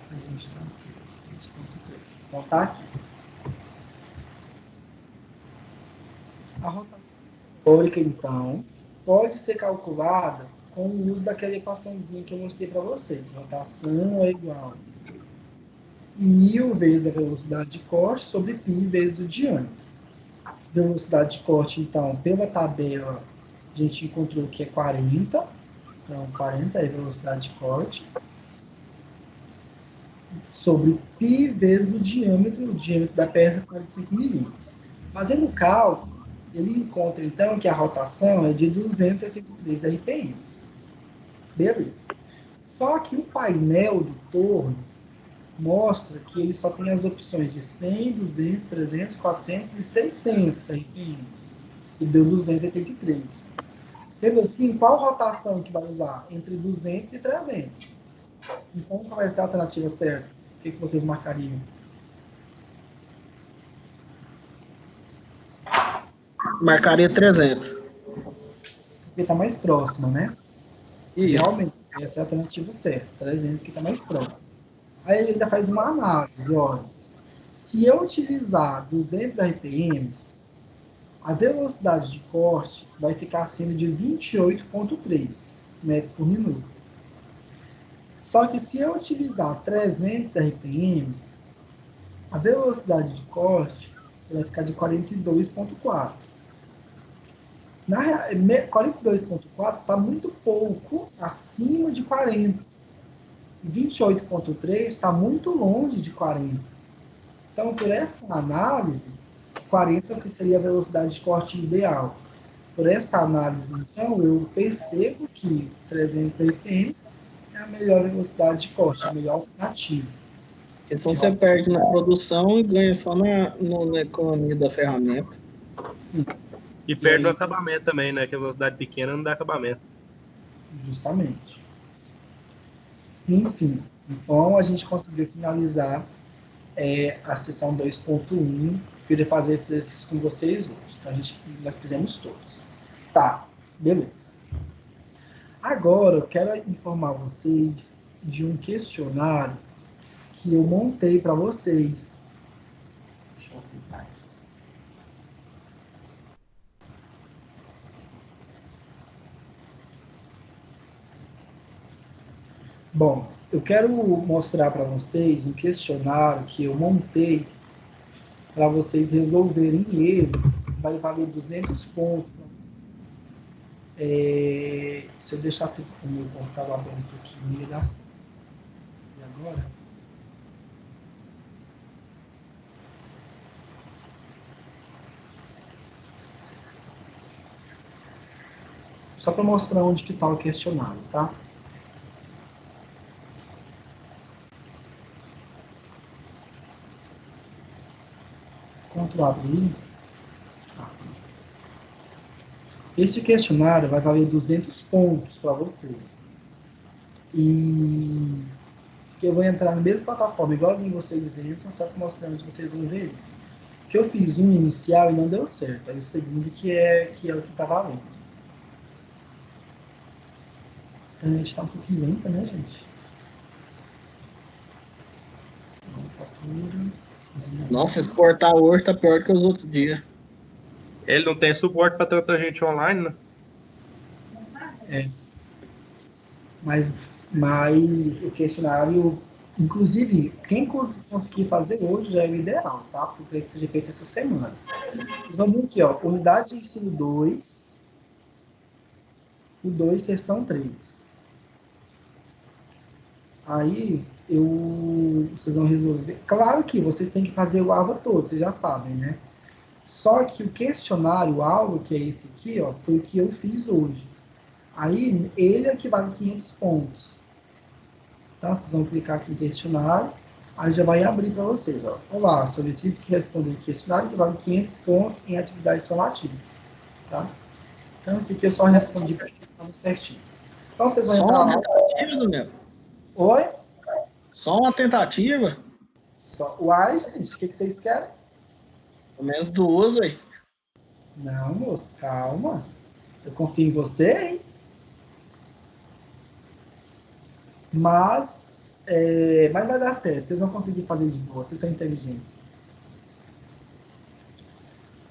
A gente está aqui, 3.3. Então tá aqui. A rotação teórica, então, pode ser calculada com o uso daquela equaçãozinha que eu mostrei para vocês. Rotação é igual a 1000 vezes a velocidade de corte sobre π vezes o diâmetro. Velocidade de corte, então, pela tabela, a gente encontrou que é 40. Então, 40 é a velocidade de corte. Sobre π vezes o diâmetro da peça é 45 milímetros. Fazendo o cálculo, ele encontra, então, que a rotação é de 283 RPM. Beleza. Só que o painel do torno mostra que ele só tem as opções de 100, 200, 300, 400 e 600 RPM. E deu 283. Sendo assim, qual rotação que vai usar? Entre 200 e 300. Então, qual vai ser a alternativa certa? O que vocês marcariam? Marcaria 300. Porque está mais próxima, né? Isso. Realmente, essa é a alternativa certa. 300 que está mais próximo. Aí ele ainda faz uma análise, olha. Se eu utilizar 200 RPM, a velocidade de corte vai ficar acima de 28,3 metros por minuto. Só que se eu utilizar 300 RPM, a velocidade de corte vai ficar de 42,4. 42,4 está muito pouco acima de 40. 28,3 está muito longe de 40. Então, por essa análise, 40 que seria a velocidade de corte ideal. Por essa análise, então, eu percebo que 300 RPM é a melhor velocidade de corte, a melhor alternativa. Então você perde na produção e ganha só na economia da ferramenta. Sim. E perde no acabamento também, né? Que a velocidade pequena não dá acabamento. Justamente. Enfim, então a gente conseguiu finalizar a sessão 2.1. Queria fazer esse exercício com vocês hoje. Então nós fizemos todos. Tá, beleza. Agora eu quero informar vocês de um questionário que eu montei para vocês. Deixa eu aceitar aqui. Bom, eu quero mostrar para vocês um questionário que eu montei para vocês resolverem ele. Vai valer 200 pontos. Se eu deixasse o meu computador aberto aqui, não ia dar certo. E agora? Só para mostrar onde que está o questionário, tá? Ctrl abrir. Este questionário vai valer 200 pontos para vocês. E eu vou entrar na mesma plataforma, igualzinho vocês entram, só que mostrando onde vocês vão ver. Que eu fiz um inicial e não deu certo. Aí o segundo que é o que está valendo. Então a gente está um pouquinho lenta, né, gente? Nossa, exportar hoje tá pior que os outros dias. Ele não tem suporte para tanta gente online, né? Mas o questionário, inclusive, quem conseguir fazer hoje já é o ideal, tá? Porque eu queria que seja feito essa semana. Vocês vão ver aqui, ó, unidade de ensino 2, o 2, seção 3. Aí, vocês vão resolver. Claro que vocês têm que fazer o alvo todo, vocês já sabem, né? Só que o questionário, o alvo, que é esse aqui, ó, foi o que eu fiz hoje. Aí, ele é que vale 500 pontos. Tá? Vocês vão clicar aqui em questionário, aí já vai abrir para vocês. Ó. Olá, solicito que respondam o questionário que vale 500 pontos em atividades somativas. Tá? Então, esse aqui eu só respondi para que estava certinho. Então, vocês vão Só entrar uma lá. tentativa, Daniel? Oi? Só uma tentativa? Uai, gente, o que vocês querem? Pelo menos duas aí. Não, moço, calma. Eu confio em vocês. Mas vai dar certo. Vocês vão conseguir fazer de boa. Vocês são inteligentes.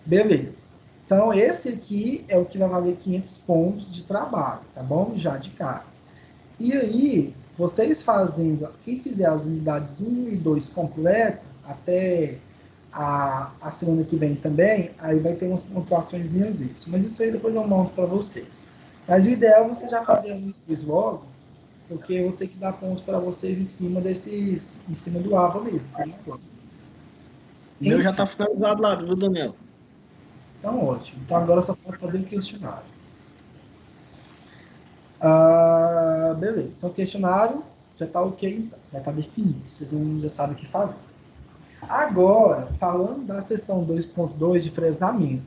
Beleza. Então, esse aqui é o que vai valer 500 pontos de trabalho, tá bom? Já de cara. E aí, vocês fazendo, quem fizer as unidades 1 e 2 completas, até a semana que vem também, aí vai ter umas pontuações isso. Mas isso aí depois eu monto para vocês. Mas o ideal é você já fazer um quiz logo, porque eu vou ter que dar pontos para vocês em cima em cima do ABA mesmo, por enquanto. O meu já Enfim. tá finalizado lá, viu, Daniel? Então, ótimo. Então, agora só pode fazer o questionário. Beleza. Então, o questionário já está ok, então. Já está definido. Vocês já sabem o que fazer. Agora, falando da seção 2.2 de fresamento.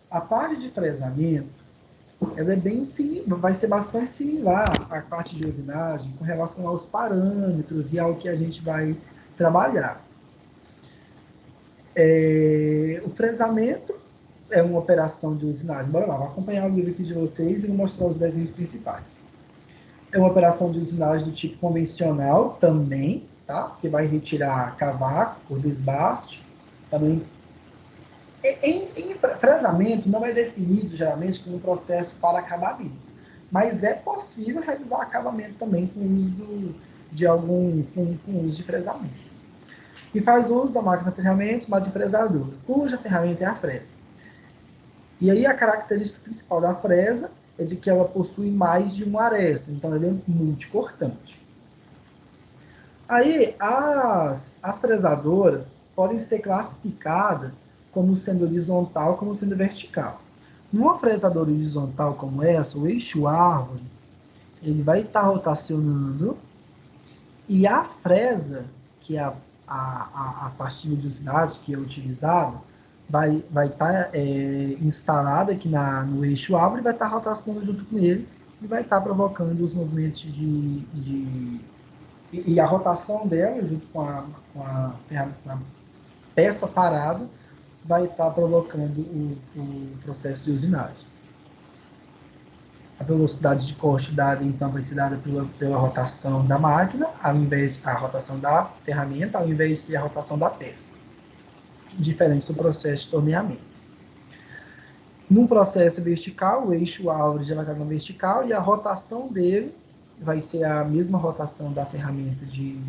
A parte de fresamento, ela é vai ser bastante similar à parte de usinagem com relação aos parâmetros e ao que a gente vai trabalhar. O fresamento é uma operação de usinagem. Bora lá, vou acompanhar o livro aqui de vocês e vou mostrar os desenhos principais. É uma operação de usinagem do tipo convencional também, tá? Que vai retirar cavaco por desbaste. Também. Em fresamento não é definido geralmente como um processo para acabamento, mas é possível realizar acabamento também com uso com uso de fresamento. E faz uso da máquina ferramentas, mas de fresadora, cuja ferramenta é a fresa. E aí a característica principal da fresa é de que ela possui mais de uma aresta, então ela é multicortante. Aí as fresadoras podem ser classificadas como sendo horizontal, como sendo vertical. Numa fresadora horizontal como essa, o eixo árvore, ele vai estar rotacionando e a fresa, que é a pastilha de usinagem que é utilizada, vai estar instalada aqui no eixo árvore e vai estar rotacionando junto com ele e vai estar provocando os movimentos e a rotação dela, junto com a peça parada, vai estar provocando o processo de usinagem. A velocidade de corte dada, então, vai ser dada pela rotação da máquina, ao invés a rotação da ferramenta, ao invés de ser a rotação da peça, diferente do processo de torneamento. Num processo vertical, o eixo árvore já vai estar na vertical e a rotação dele vai ser a mesma rotação da ferramenta de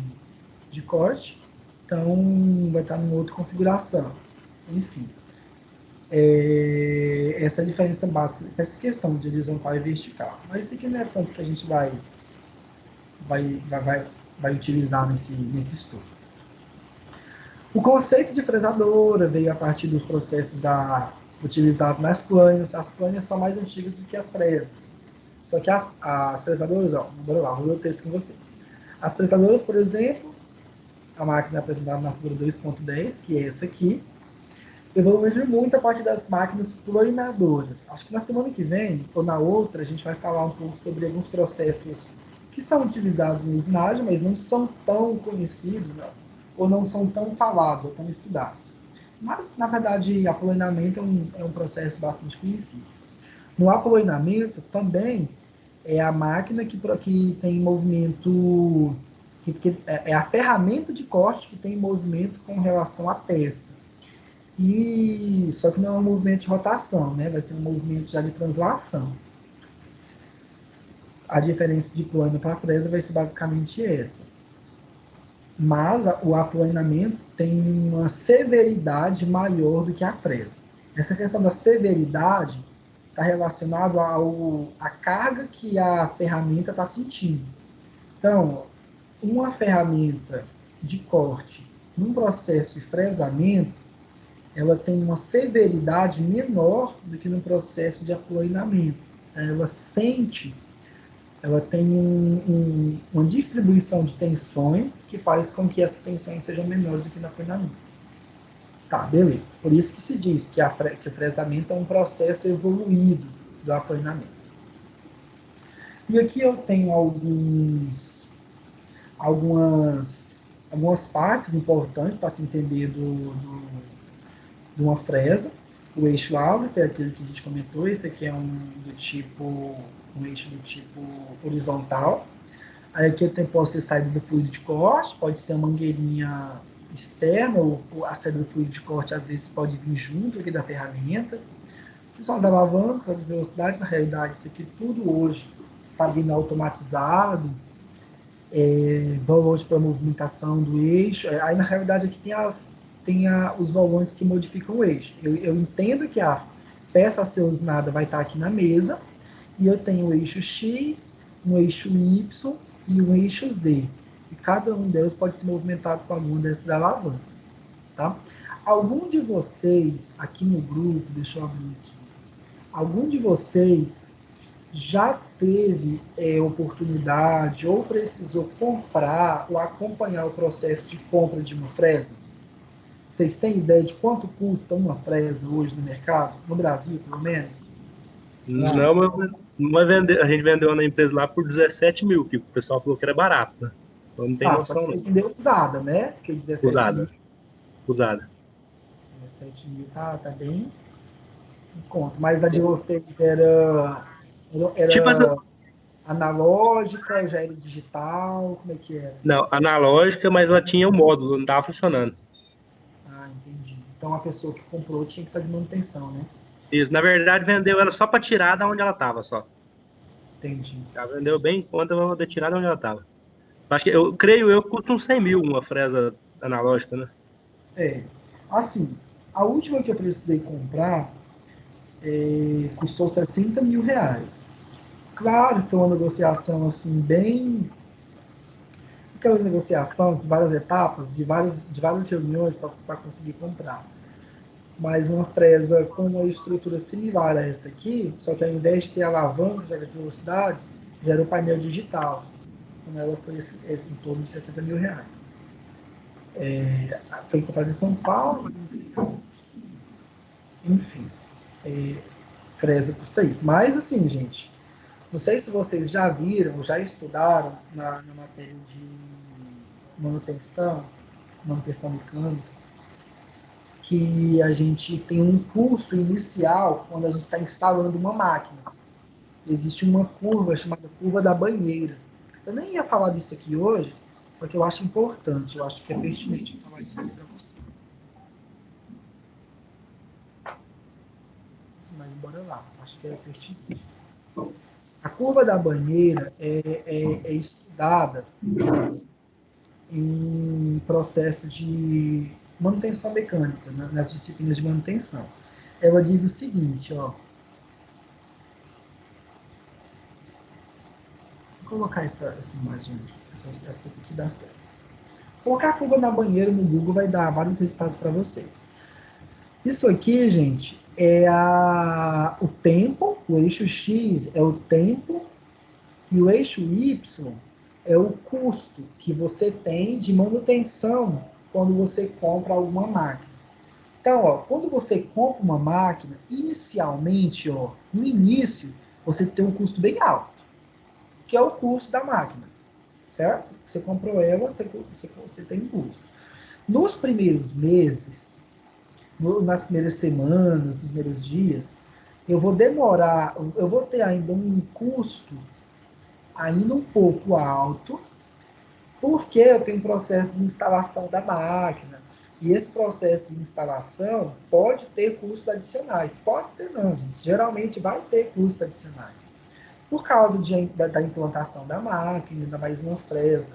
corte, então vai estar numa outra configuração. Enfim, essa é a diferença básica, essa questão de horizontal e vertical. Mas isso aqui não é tanto que a gente vai utilizar nesse estudo. O conceito de fresadora veio a partir dos processos utilizados nas plâneas. As plâneas são mais antigas do que as fresas. Só que as fresadoras, bora lá, vou ler o texto com vocês. As fresadoras, por exemplo, a máquina apresentada na figura 2.10, que é essa aqui, evoluiu muito a partir das máquinas planadoras. Acho que na semana que vem, ou na outra, a gente vai falar um pouco sobre alguns processos que são utilizados em usinagem, mas não são tão conhecidos, não, ou não são tão falados, ou tão estudados. Mas, na verdade, aplanamento é um processo bastante conhecido. No aplanamento, também é a máquina que tem movimento, é a ferramenta de corte que tem movimento com relação à peça. Só que não é um movimento de rotação, né? Vai ser um movimento já de translação. A diferença de plano para fresa vai ser basicamente essa. Mas o aplanamento tem uma severidade maior do que a fresa. Essa questão da severidade está relacionada à carga que a ferramenta está sentindo. Então, uma ferramenta de corte num processo de fresamento, ela tem uma severidade menor do que no processo de aplanamento. Ela tem uma distribuição de tensões que faz com que essas tensões sejam menores do que no aplanamento. Tá, beleza. Por isso que se diz que o fresamento é um processo evoluído do aplanamento. E aqui eu tenho algumas partes importantes para se entender de uma fresa. O eixo árvore, que é aquele que a gente comentou, esse aqui é um eixo do tipo horizontal. Aí aqui pode ser saída do fluido de corte, pode ser uma mangueirinha externa, ou a saída do fluido de corte às vezes pode vir junto aqui da ferramenta, que são as alavancas de velocidade. Na realidade, isso aqui tudo hoje está vindo automatizado, volante para movimentação do eixo. Aí, na realidade, aqui tem os volantes que modificam o eixo. Eu entendo que a peça a ser usada vai estar aqui na mesa, e eu tenho o eixo X, um eixo Y e um eixo Z. E cada um deles pode ser movimentado com alguma dessas alavancas. Tá? Algum de vocês, aqui no grupo, deixa eu abrir aqui, algum de vocês já teve oportunidade ou precisou comprar ou acompanhar o processo de compra de uma fresa? Vocês têm ideia de quanto custa uma fresa hoje no mercado? No Brasil, pelo menos? Não, mas a gente vendeu na empresa lá por 17 mil, que o pessoal falou que era barato, né? Então não tem Só noção, que não. vocês venderam usada, né? Porque 17 mil. Usada. 17 mil tá bem em conta. Mas a de vocês era Tipo essa. analógica, já era digital? Como é que era? Não, analógica, mas ela tinha o módulo, não estava funcionando. Ah, entendi. Então a pessoa que comprou tinha que fazer manutenção, né? Isso, na verdade, vendeu ela só para tirar da onde ela estava, só. Entendi. Ela vendeu bem em conta para poder tirar da onde ela estava. Acho que eu creio que custa uns 100 mil uma fresa analógica, né? Assim, a última que eu precisei comprar custou 60 mil reais. Claro, foi uma negociação assim, bem. Aquelas negociações de várias etapas, de várias reuniões para conseguir comprar. Mas uma fresa com uma estrutura similar a essa aqui, só que ao invés de ter alavanca de velocidades, já era o painel digital. Então ela foi em torno de 60 mil reais. Foi comprada em São Paulo, enfim. Fresa custa isso. Mas assim, gente, não sei se vocês já viram, já estudaram na matéria de manutenção mecânica, que a gente tem um custo inicial quando a gente está instalando uma máquina. Existe uma curva chamada curva da banheira. Eu nem ia falar disso aqui hoje, só que eu acho importante, eu acho que é pertinente falar disso aqui para você. Mas bora lá, acho que é pertinente. A curva da banheira é estudada em processo de manutenção mecânica, nas disciplinas de manutenção. Ela diz o seguinte, ó. Vou colocar essa imagem aqui, essa aqui dá certo. Colocar a curva na banheira no Google vai dar vários resultados para vocês. Isso aqui, gente, é o tempo, o eixo X é o tempo, e o eixo Y é o custo que você tem de manutenção quando você compra alguma máquina. Então, ó, quando você compra uma máquina, inicialmente, ó, no início, você tem um custo bem alto, que é o custo da máquina, certo? Você comprou ela, você tem um custo. Nos primeiros meses, nas primeiras semanas, nos primeiros dias, eu vou ter ainda um custo ainda um pouco alto, porque eu tenho um processo de instalação da máquina. E esse processo de instalação pode ter custos adicionais. Pode ter não, gente. Geralmente vai ter custos adicionais. Por causa da implantação da máquina, ainda mais uma fresa.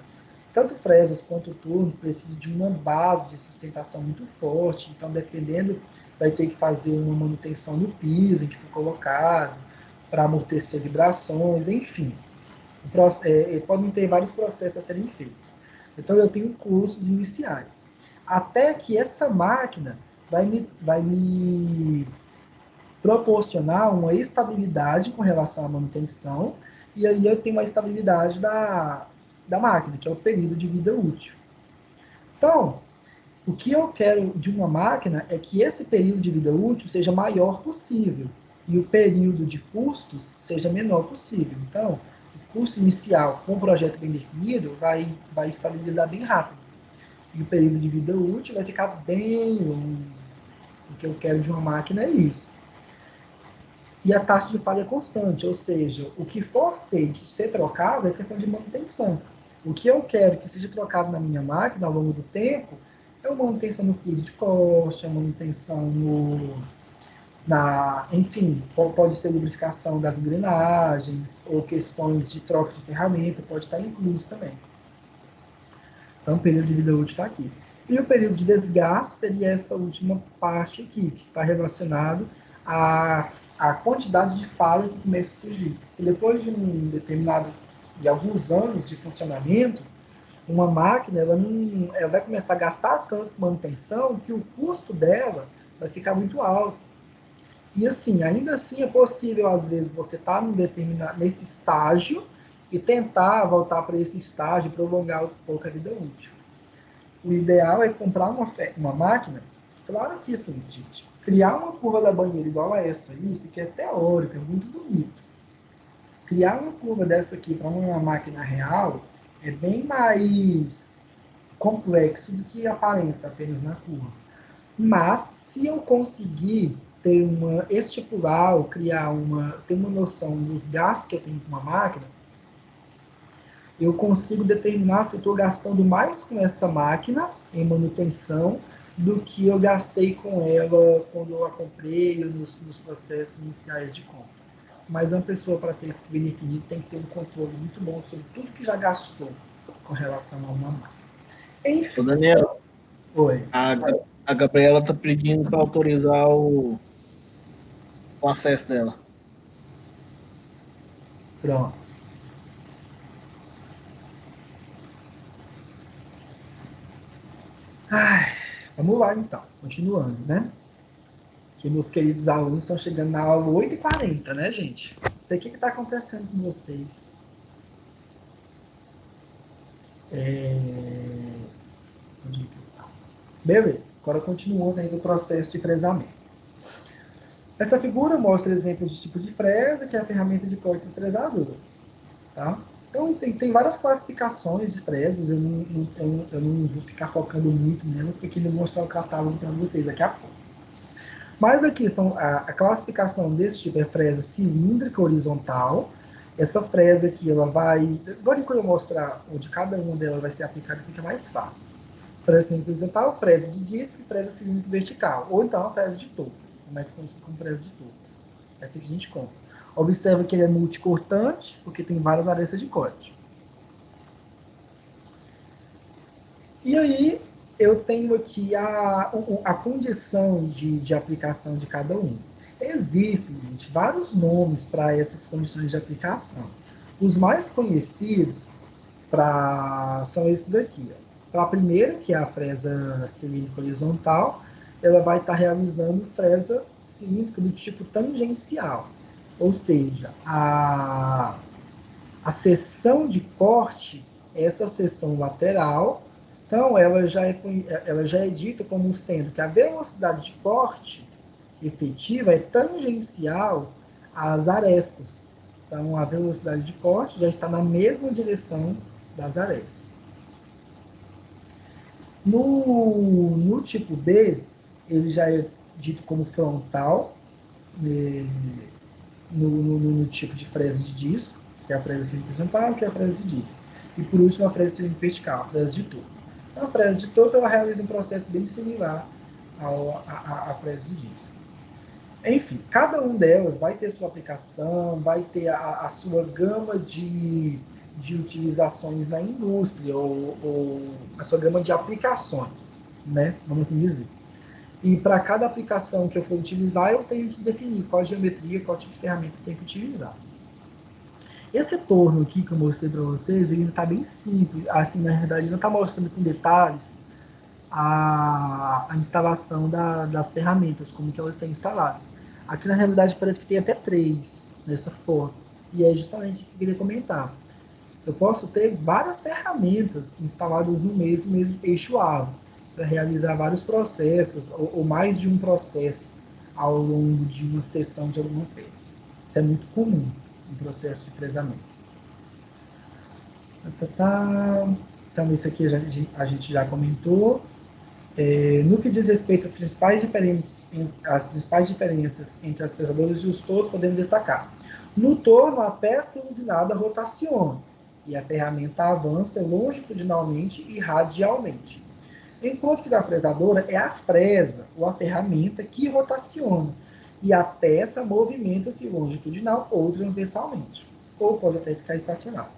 Tanto fresas quanto turno precisam de uma base de sustentação muito forte. Então, dependendo, vai ter que fazer uma manutenção no piso em que for colocado, para amortecer vibrações, enfim. Podem ter vários processos a serem feitos. Então, eu tenho custos iniciais. Até que essa máquina vai me proporcionar uma estabilidade com relação à manutenção, e aí eu tenho uma estabilidade da máquina, que é o período de vida útil. Então, o que eu quero de uma máquina é que esse período de vida útil seja maior possível, e o período de custos seja menor possível. Então, o custo inicial com o projeto bem definido vai estabilizar bem rápido. E o período de vida útil vai ficar bem longo. O que eu quero de uma máquina é isso. E a taxa de falha é constante, ou seja, o que for ser trocado é questão de manutenção. O que eu quero que seja trocado na minha máquina ao longo do tempo é É uma manutenção no fluido de corte, é uma manutenção enfim, pode ser lubrificação das engrenagens, ou questões de troca de ferramenta, pode estar incluso também. Então, o período de vida útil está aqui. E o período de desgaste seria essa última parte aqui, que está relacionado à quantidade de falha que começa a surgir. E depois de alguns anos de funcionamento, uma máquina ela vai começar a gastar tanto com manutenção que o custo dela vai ficar muito alto. E assim, ainda assim é possível, às vezes, você estar nesse estágio e tentar voltar para esse estágio e prolongar um pouco a vida útil. O ideal é comprar uma máquina, claro que assim, gente, criar uma curva da banheira igual a essa aí, isso aqui é teórico, é muito bonito. Criar uma curva dessa aqui para uma máquina real é bem mais complexo do que aparenta apenas na curva. Mas, se eu conseguir estipular ou ter uma noção dos gastos que eu tenho com uma máquina, eu consigo determinar se eu estou gastando mais com essa máquina em manutenção do que eu gastei com ela quando eu a comprei nos processos iniciais de compra. Mas uma pessoa, para ter isso bem definido, tem que ter um controle muito bom sobre tudo que já gastou com relação a uma máquina. Enfim. Ô, Daniel, Oi. a Gabriela tá pedindo para autorizar o acesso dela. Pronto. Ai, vamos lá então, continuando, né? Que meus queridos alunos estão chegando na aula 8h40, né, gente? Não sei o que está acontecendo com vocês. Onde que eu tava? Beleza, agora continuando aí do processo de fresamento. Essa figura mostra exemplos de tipo de fresa, que é a ferramenta de corte das fresadoras. Tá? Então, tem várias classificações de fresas, eu não vou ficar focando muito nelas, porque eu vou mostrar o catálogo para vocês daqui a pouco. Mas aqui a classificação desse tipo é fresa cilíndrica horizontal. Essa fresa aqui, ela vai... Agora, quando eu mostrar onde cada uma delas vai ser aplicada, fica mais fácil. Fresa cilíndrica horizontal, fresa de disco e fresa cilíndrica vertical. Ou então a fresa de topo, mais conhecida como fresa de topo. Essa que a gente compra. Observa que ele é multicortante, porque tem várias arestas de corte. E aí, eu tenho aqui a condição de aplicação de cada um. Existem, gente, vários nomes para essas condições de aplicação. Os mais conhecidos são esses aqui. Para a primeira, que é a fresa cilíndrica horizontal, ela vai estar realizando fresa cilíndrica do tipo tangencial. Ou seja, a seção de corte é essa seção lateral. Então, ela já é dita como sendo que a velocidade de corte efetiva é tangencial às arestas. Então, a velocidade de corte já está na mesma direção das arestas. No tipo B, ele já é dito como frontal, no tipo de fresa de disco, que é a fresa cilíndrica horizontal, que é a fresa de disco. E por último, a fresa cilíndrica vertical, a fresa de topo. Então, a fresa de topo ela realiza um processo bem similar à fresa de disco. Enfim, cada uma delas vai ter sua aplicação, vai ter a sua gama de utilizações na indústria, ou a sua gama de aplicações, né? Vamos assim dizer. E para cada aplicação que eu for utilizar, eu tenho que definir qual geometria, qual tipo de ferramenta eu tenho que utilizar. Esse torno aqui que eu mostrei para vocês, ele está bem simples. Assim, na verdade, ele não está mostrando com detalhes a instalação das ferramentas, como que elas são instaladas. Aqui, na realidade, parece que tem até 3 nessa foto. E é justamente isso que eu queria comentar. Eu posso ter várias ferramentas instaladas no mesmo eixo-alvo, para realizar vários processos, ou mais de um processo, ao longo de uma seção de alguma peça. Isso é muito comum no processo de fresamento. Então, isso aqui a gente já comentou. No que diz respeito às principais diferenças entre as fresadoras e os tornos, podemos destacar. No torno, a peça usinada rotaciona e a ferramenta avança longitudinalmente e radialmente. Enquanto que da fresadora é a fresa, ou a ferramenta que rotaciona. E a peça movimenta-se longitudinal ou transversalmente. Ou pode até ficar estacionária.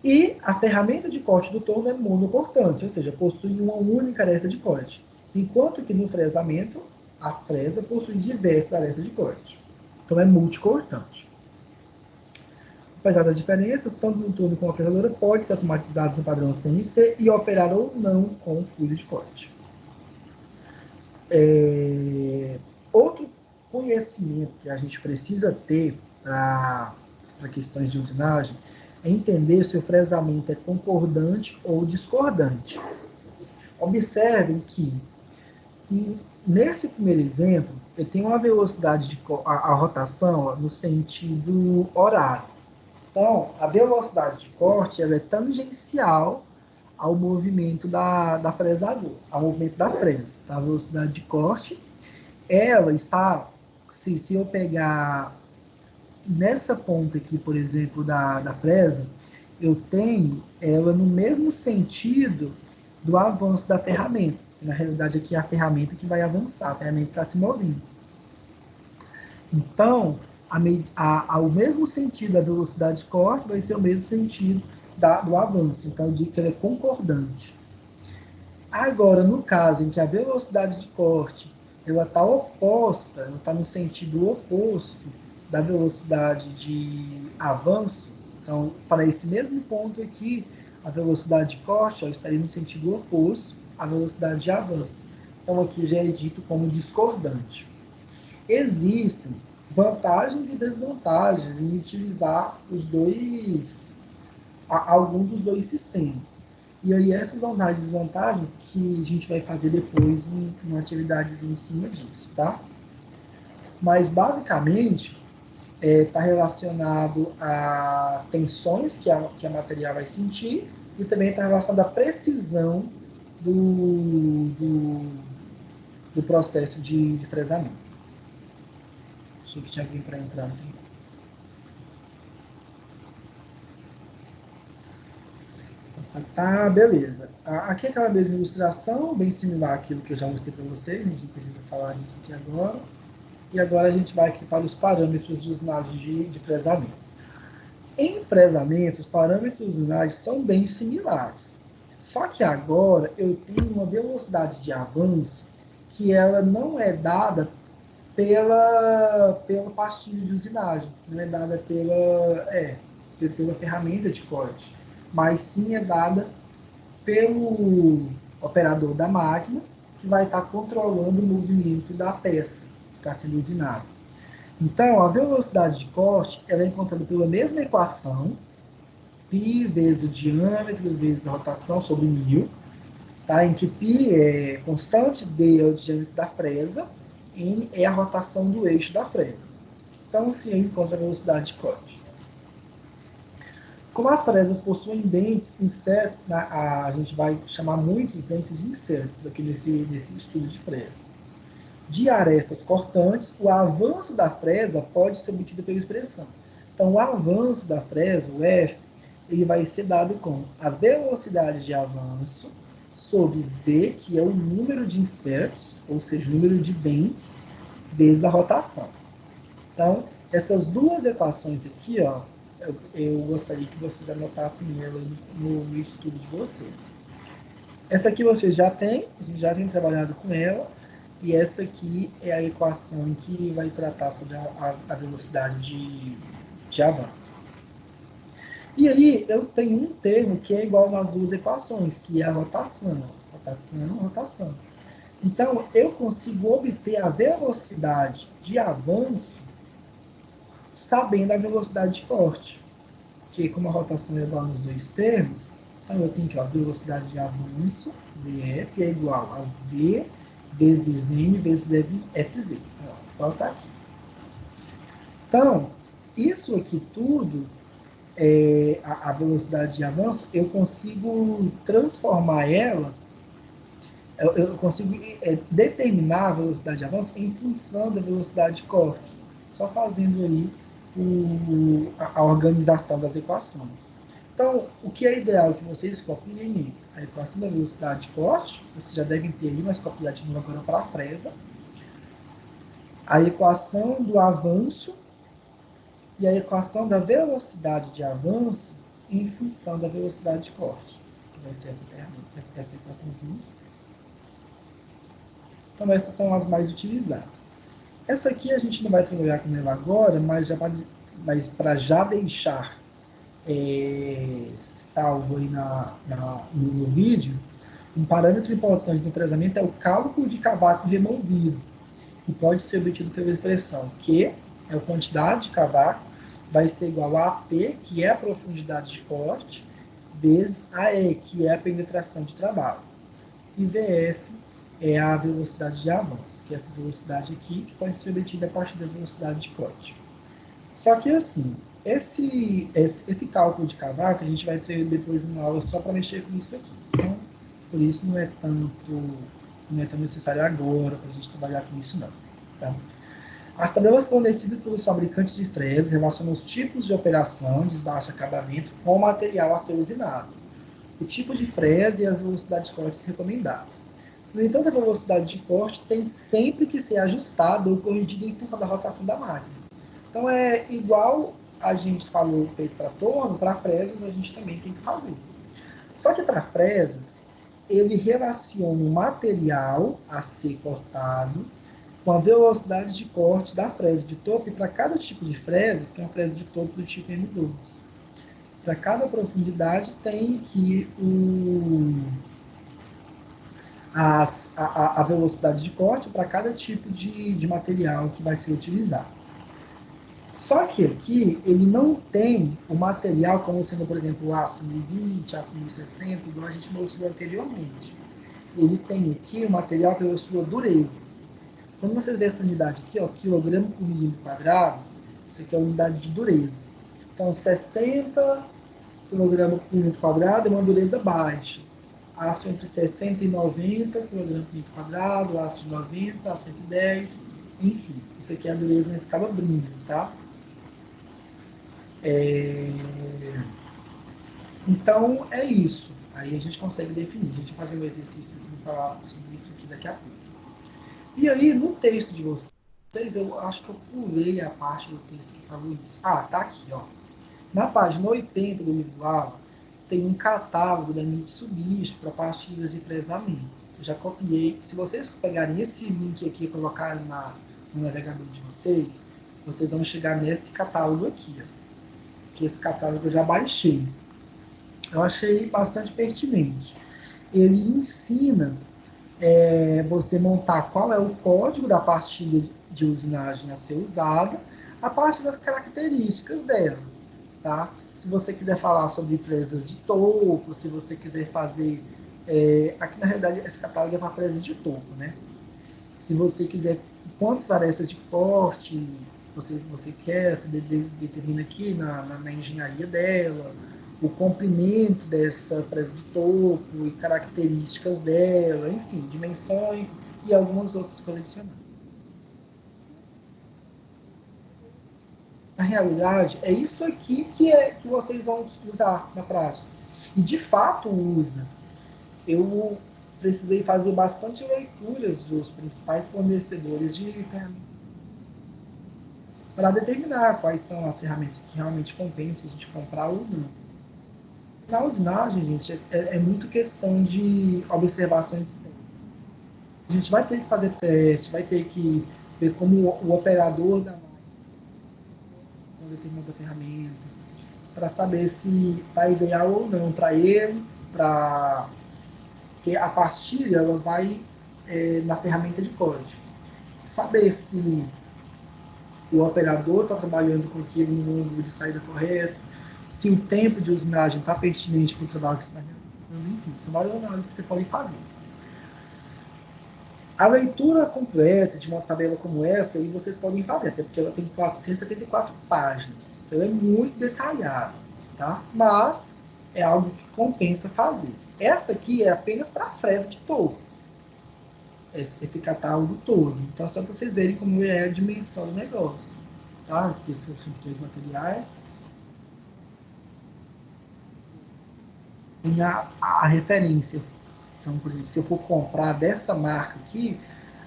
E a ferramenta de corte do torno é monocortante, ou seja, possui uma única aresta de corte. Enquanto que no fresamento, a fresa possui diversas arestas de corte. Então é multicortante. Apesar das diferenças, tanto no torno como a fresadora pode ser automatizados no padrão CNC e operar ou não com fluido de corte. Outro conhecimento que a gente precisa ter para questões de usinagem é entender se o fresamento é concordante ou discordante. Observem que, nesse primeiro exemplo, eu tenho uma velocidade de a rotação no sentido horário. Então, a velocidade de corte ela é tangencial ao movimento da fresadora, ao movimento da fresa. Então, a velocidade de corte, ela está, se eu pegar nessa ponta aqui, por exemplo, da fresa, eu tenho ela no mesmo sentido do avanço da ferramenta. Na realidade, aqui é a ferramenta que vai avançar, a ferramenta está se movendo. Então, o mesmo sentido da velocidade de corte vai ser o mesmo sentido do avanço. Então, eu digo que ela é concordante. Agora, no caso em que a velocidade de corte ela está oposta, ela está no sentido oposto da velocidade de avanço, então, para esse mesmo ponto aqui, a velocidade de corte estaria no sentido oposto à velocidade de avanço. Então, aqui já é dito como discordante. Existem vantagens e desvantagens em utilizar algum dos dois sistemas. E aí essas vantagens e desvantagens que a gente vai fazer depois uma atividade em cima disso, tá? Mas basicamente está relacionado a tensões que a material vai sentir e também está relacionado à precisão do processo de fresamento. Achei que tinha alguém para entrar aqui. Tá, beleza. Aqui é aquela mesma ilustração, bem similar àquilo que eu já mostrei para vocês, a gente não precisa falar disso aqui agora. E agora a gente vai aqui para os parâmetros de usinagem de fresamento. Em fresamento, os parâmetros de usinagem são bem similares. Só que agora eu tenho uma velocidade de avanço que ela não é dada pela pastilha de usinagem, não é dada pela ferramenta de corte, mas sim é dada pelo operador da máquina, que vai estar controlando o movimento da peça que está sendo usinada. Então, a velocidade de corte ela é encontrada pela mesma equação, π vezes o diâmetro vezes a rotação sobre 1000, tá? Em que π é constante, d é o diâmetro da fresa, n é a rotação do eixo da fresa. Então, assim, eu encontro a velocidade de corte. Como as fresas possuem dentes incertos, a gente vai chamar muitos dentes incertos aqui nesse estudo de fresa. De arestas cortantes, o avanço da fresa pode ser obtido pela expressão. Então, o avanço da fresa, o F, ele vai ser dado com a velocidade de avanço sobre Z, que é o número de insertos, ou seja, o número de dentes, vezes a rotação. Então, essas duas equações aqui, ó, eu gostaria que vocês anotassem ela no estudo de vocês. Essa aqui vocês já têm trabalhado com ela, e essa aqui é a equação que vai tratar sobre a velocidade de avanço. E aí eu tenho um termo que é igual nas duas equações, que é a rotação. Rotação. Então, eu consigo obter a velocidade de avanço sabendo a velocidade de corte. Porque como a rotação é igual nos dois termos, então eu tenho que a velocidade de avanço, Vf, é igual a Z vezes N vezes Fz. Vou botar aqui. Então, isso aqui tudo, a velocidade de avanço, eu consigo transformar ela, eu consigo determinar a velocidade de avanço em função da velocidade de corte. Só fazendo aí a organização das equações. Então, o que é ideal que vocês copiem a equação da velocidade de corte, vocês já devem ter aí, mas copiar de novo agora para a fresa, a equação do avanço e a equação da velocidade de avanço em função da velocidade de corte, que vai ser essa equaçãozinha aqui. Então, essas são as mais utilizadas. Essa aqui a gente não vai trabalhar com ela agora, mas para já deixar salvo aí no vídeo, um parâmetro importante no treinamento é o cálculo de cavaco removido, que pode ser obtido pela expressão Q, é a quantidade de cavaco, vai ser igual a AP, que é a profundidade de corte, vezes AE, que é a penetração de trabalho. E VF é a velocidade de avanço, que é essa velocidade aqui, que pode ser obtida a partir da velocidade de corte. Só que assim, esse cálculo de cavaco, a gente vai ter depois uma aula só para mexer com isso aqui. Então, por isso não é tão necessário agora para a gente trabalhar com isso não. Tá? As tabelas fornecidas pelos fabricantes de fresas relacionam os tipos de operação, desbaixo acabamento, com o material a ser usinado, o tipo de fresa e as velocidades de corte recomendadas. No entanto, a velocidade de corte tem sempre que ser ajustada ou corrigida em função da rotação da máquina. Então, é igual a gente fez para torno, para fresas a gente também tem que fazer. Só que para fresas, ele relaciona o material a ser cortado com a velocidade de corte da fresa de topo, e para cada tipo de fresas, tem uma fresa de topo do tipo M12. Para cada profundidade tem que a velocidade de corte para cada tipo de material que vai ser utilizado. Só que aqui ele não tem o material como sendo, por exemplo, o aço 1020, aço 1060, igual a gente mostrou anteriormente. Ele tem aqui o material pela sua dureza. Quando vocês verem essa unidade aqui, ó, quilograma por milímetro quadrado, isso aqui é a unidade de dureza. Então, 60 kg por milímetro quadrado é uma dureza baixa. Aço entre 60 e 90 kg por milímetro quadrado, aço de 90 a 110, enfim. Isso aqui é a dureza na escala Bringham, tá? Então, é isso. Aí a gente consegue definir. A gente vai fazer um exercício para falar sobre isso aqui daqui a pouco. E aí, no texto de vocês, eu acho que eu pulei a parte do texto que falou isso. Ah, tá aqui, ó. Na página 80 do livro aula, tem um catálogo da Mitsubishi para pastilhas de fresamento. Eu já copiei. Se vocês pegarem esse link aqui e colocarem no navegador de vocês vão chegar nesse catálogo aqui, ó. Que esse catálogo eu já baixei. Eu achei bastante pertinente. Ele ensina você montar qual é o código da pastilha de usinagem a ser usada, a partir das características dela. Tá? Se você quiser falar sobre fresas de topo, se você quiser fazer... aqui, na realidade, esse catálogo é para fresas de topo, né? Se você quiser quantas arestas de corte você quer, você determina aqui na engenharia dela, o comprimento dessa fresa de topo e características dela, enfim, dimensões e algumas outras coisas adicionais. Na realidade, é isso aqui que vocês vão usar na prática. E de fato usa. Eu precisei fazer bastante leituras dos principais fornecedores de ferramentas para determinar quais são as ferramentas que realmente compensam a gente comprar ou não. Na usinagem, gente, é muito questão de observações. A gente vai ter que fazer teste, vai ter que ver como o operador da máquina com determinada ferramenta, para saber se está ideal ou não para ele, porque a pastilha ela vai na ferramenta de corte. Saber se o operador está trabalhando com aquele número de saída correto, se o tempo de usinagem está pertinente para o trabalho que você está realizando, enfim, são várias análises que você pode fazer. A leitura completa de uma tabela como essa, aí vocês podem fazer, até porque ela tem 474 páginas, então ela é muito detalhada, tá? Mas é algo que compensa fazer. Essa aqui é apenas para a fresa de topo, esse catálogo todo. Então, só para vocês verem como é a dimensão do negócio. Tá? Aqui são os dois materiais. tem a referência. Então, por exemplo, se eu for comprar dessa marca aqui,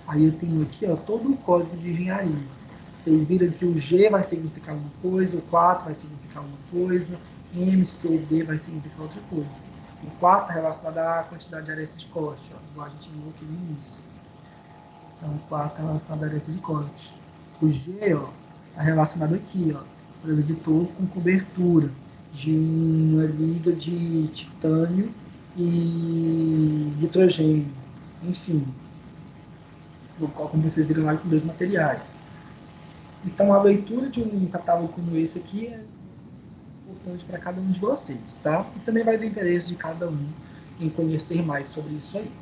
aí eu tenho aqui, ó, todo o código de engenharia. Vocês viram que o G vai significar uma coisa, o 4 vai significar uma coisa, M, C, D vai significar outra coisa. O 4 é relacionado à quantidade de arestas de corte, ó, igual a gente viu aqui no início. Então, o 4 é relacionado à aresta de corte. O G, ó, está relacionado aqui, ó, presa de touro com cobertura de uma liga de titânio e nitrogênio. Enfim, no qual, como vocês viram lá, com dois materiais. Então, a leitura de um catálogo como esse aqui é importante para cada um de vocês, tá? E também vai do interesse de cada um em conhecer mais sobre isso aí.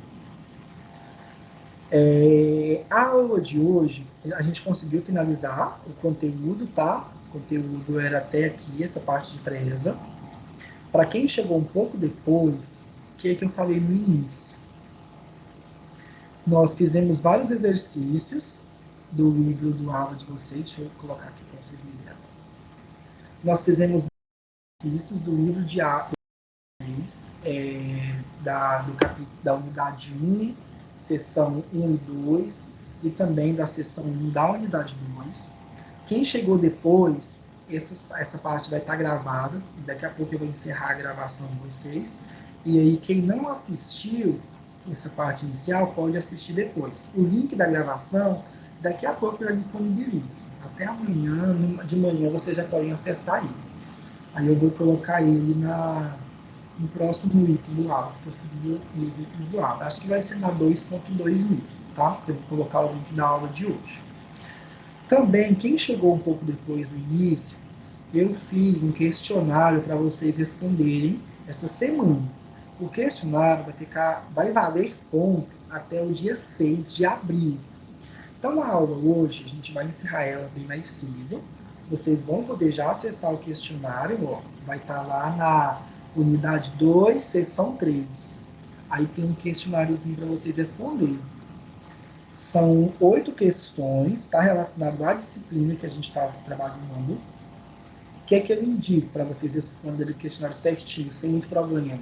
A aula de hoje, a gente conseguiu finalizar o conteúdo, tá? O conteúdo era até aqui, essa parte de fresa. Para quem chegou um pouco depois, o que é que eu falei no início? Nós fizemos vários exercícios do livro do aula de vocês. Deixa eu colocar aqui para vocês me verem. Nós fizemos exercícios do livro de aula da unidade 1, seção 1 e 2, e também da seção 1 da unidade 2. Quem chegou depois, essa parte vai estar gravada, e daqui a pouco eu vou encerrar a gravação de vocês. E aí, quem não assistiu essa parte inicial, pode assistir depois. O link da gravação, daqui a pouco eu já disponibilizo. Até amanhã, de manhã, vocês já podem acessar ele. Aí eu vou colocar ele no próximo item do aula. Estou seguindo os itens do aula. Acho que vai ser na 2.2 mesmo, tá? Eu vou colocar o link da aula de hoje. Também, quem chegou um pouco depois do início, eu fiz um questionário para vocês responderem essa semana. O questionário vai valer ponto até o dia 6 de abril. Então, a aula hoje, a gente vai encerrar ela bem mais cedo. Vocês vão poder já acessar o questionário, ó, vai estar lá na unidade 2, seção 3. Aí tem um questionáriozinho para vocês responderem. São 8 questões, está relacionado à disciplina que a gente está trabalhando. O que é que eu indico para vocês responderem o questionário certinho, sem muito problema?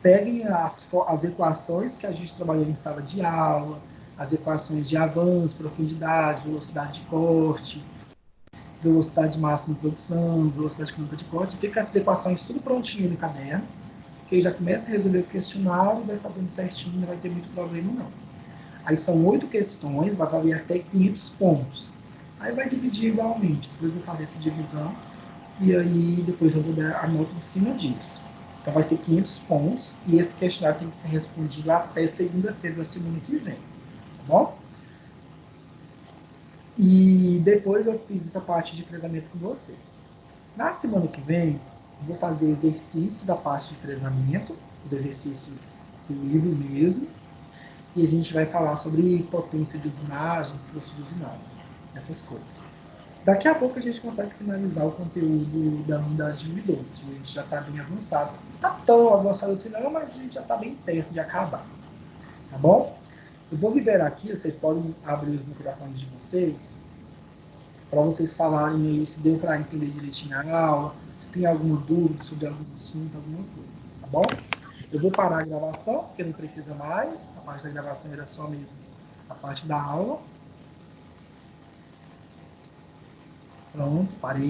Peguem as equações que a gente trabalhou em sala de aula, as equações de avanço, profundidade, velocidade de corte, velocidade máxima de produção, velocidade crônica de corte, fica essas equações tudo prontinho no caderno, que aí já começa a resolver o questionário, vai fazendo certinho, não vai ter muito problema não. Aí são 8 questões, vai valer até 500 pontos. Aí vai dividir igualmente, depois eu faço essa divisão, e aí depois eu vou dar a nota em cima disso. Então vai ser 500 pontos, e esse questionário tem que ser respondido até segunda-feira da semana que vem, tá bom? E depois eu fiz essa parte de fresamento com vocês. Na semana que vem, eu vou fazer exercício da parte de fresamento, os exercícios do livro mesmo, e a gente vai falar sobre potência de usinagem, fluxo de usinagem, essas coisas. Daqui a pouco a gente consegue finalizar o conteúdo da unidade de 2. A gente já está bem avançado. Não está tão avançado assim não, mas a gente já está bem perto de acabar. Tá bom? Eu vou liberar aqui, vocês podem abrir os microfones de vocês, para vocês falarem aí se deu para entender direitinho a aula, se tem alguma dúvida sobre algum assunto, alguma coisa. Tá bom? Eu vou parar a gravação, porque não precisa mais. A parte da gravação era só mesmo a parte da aula. Pronto, parei.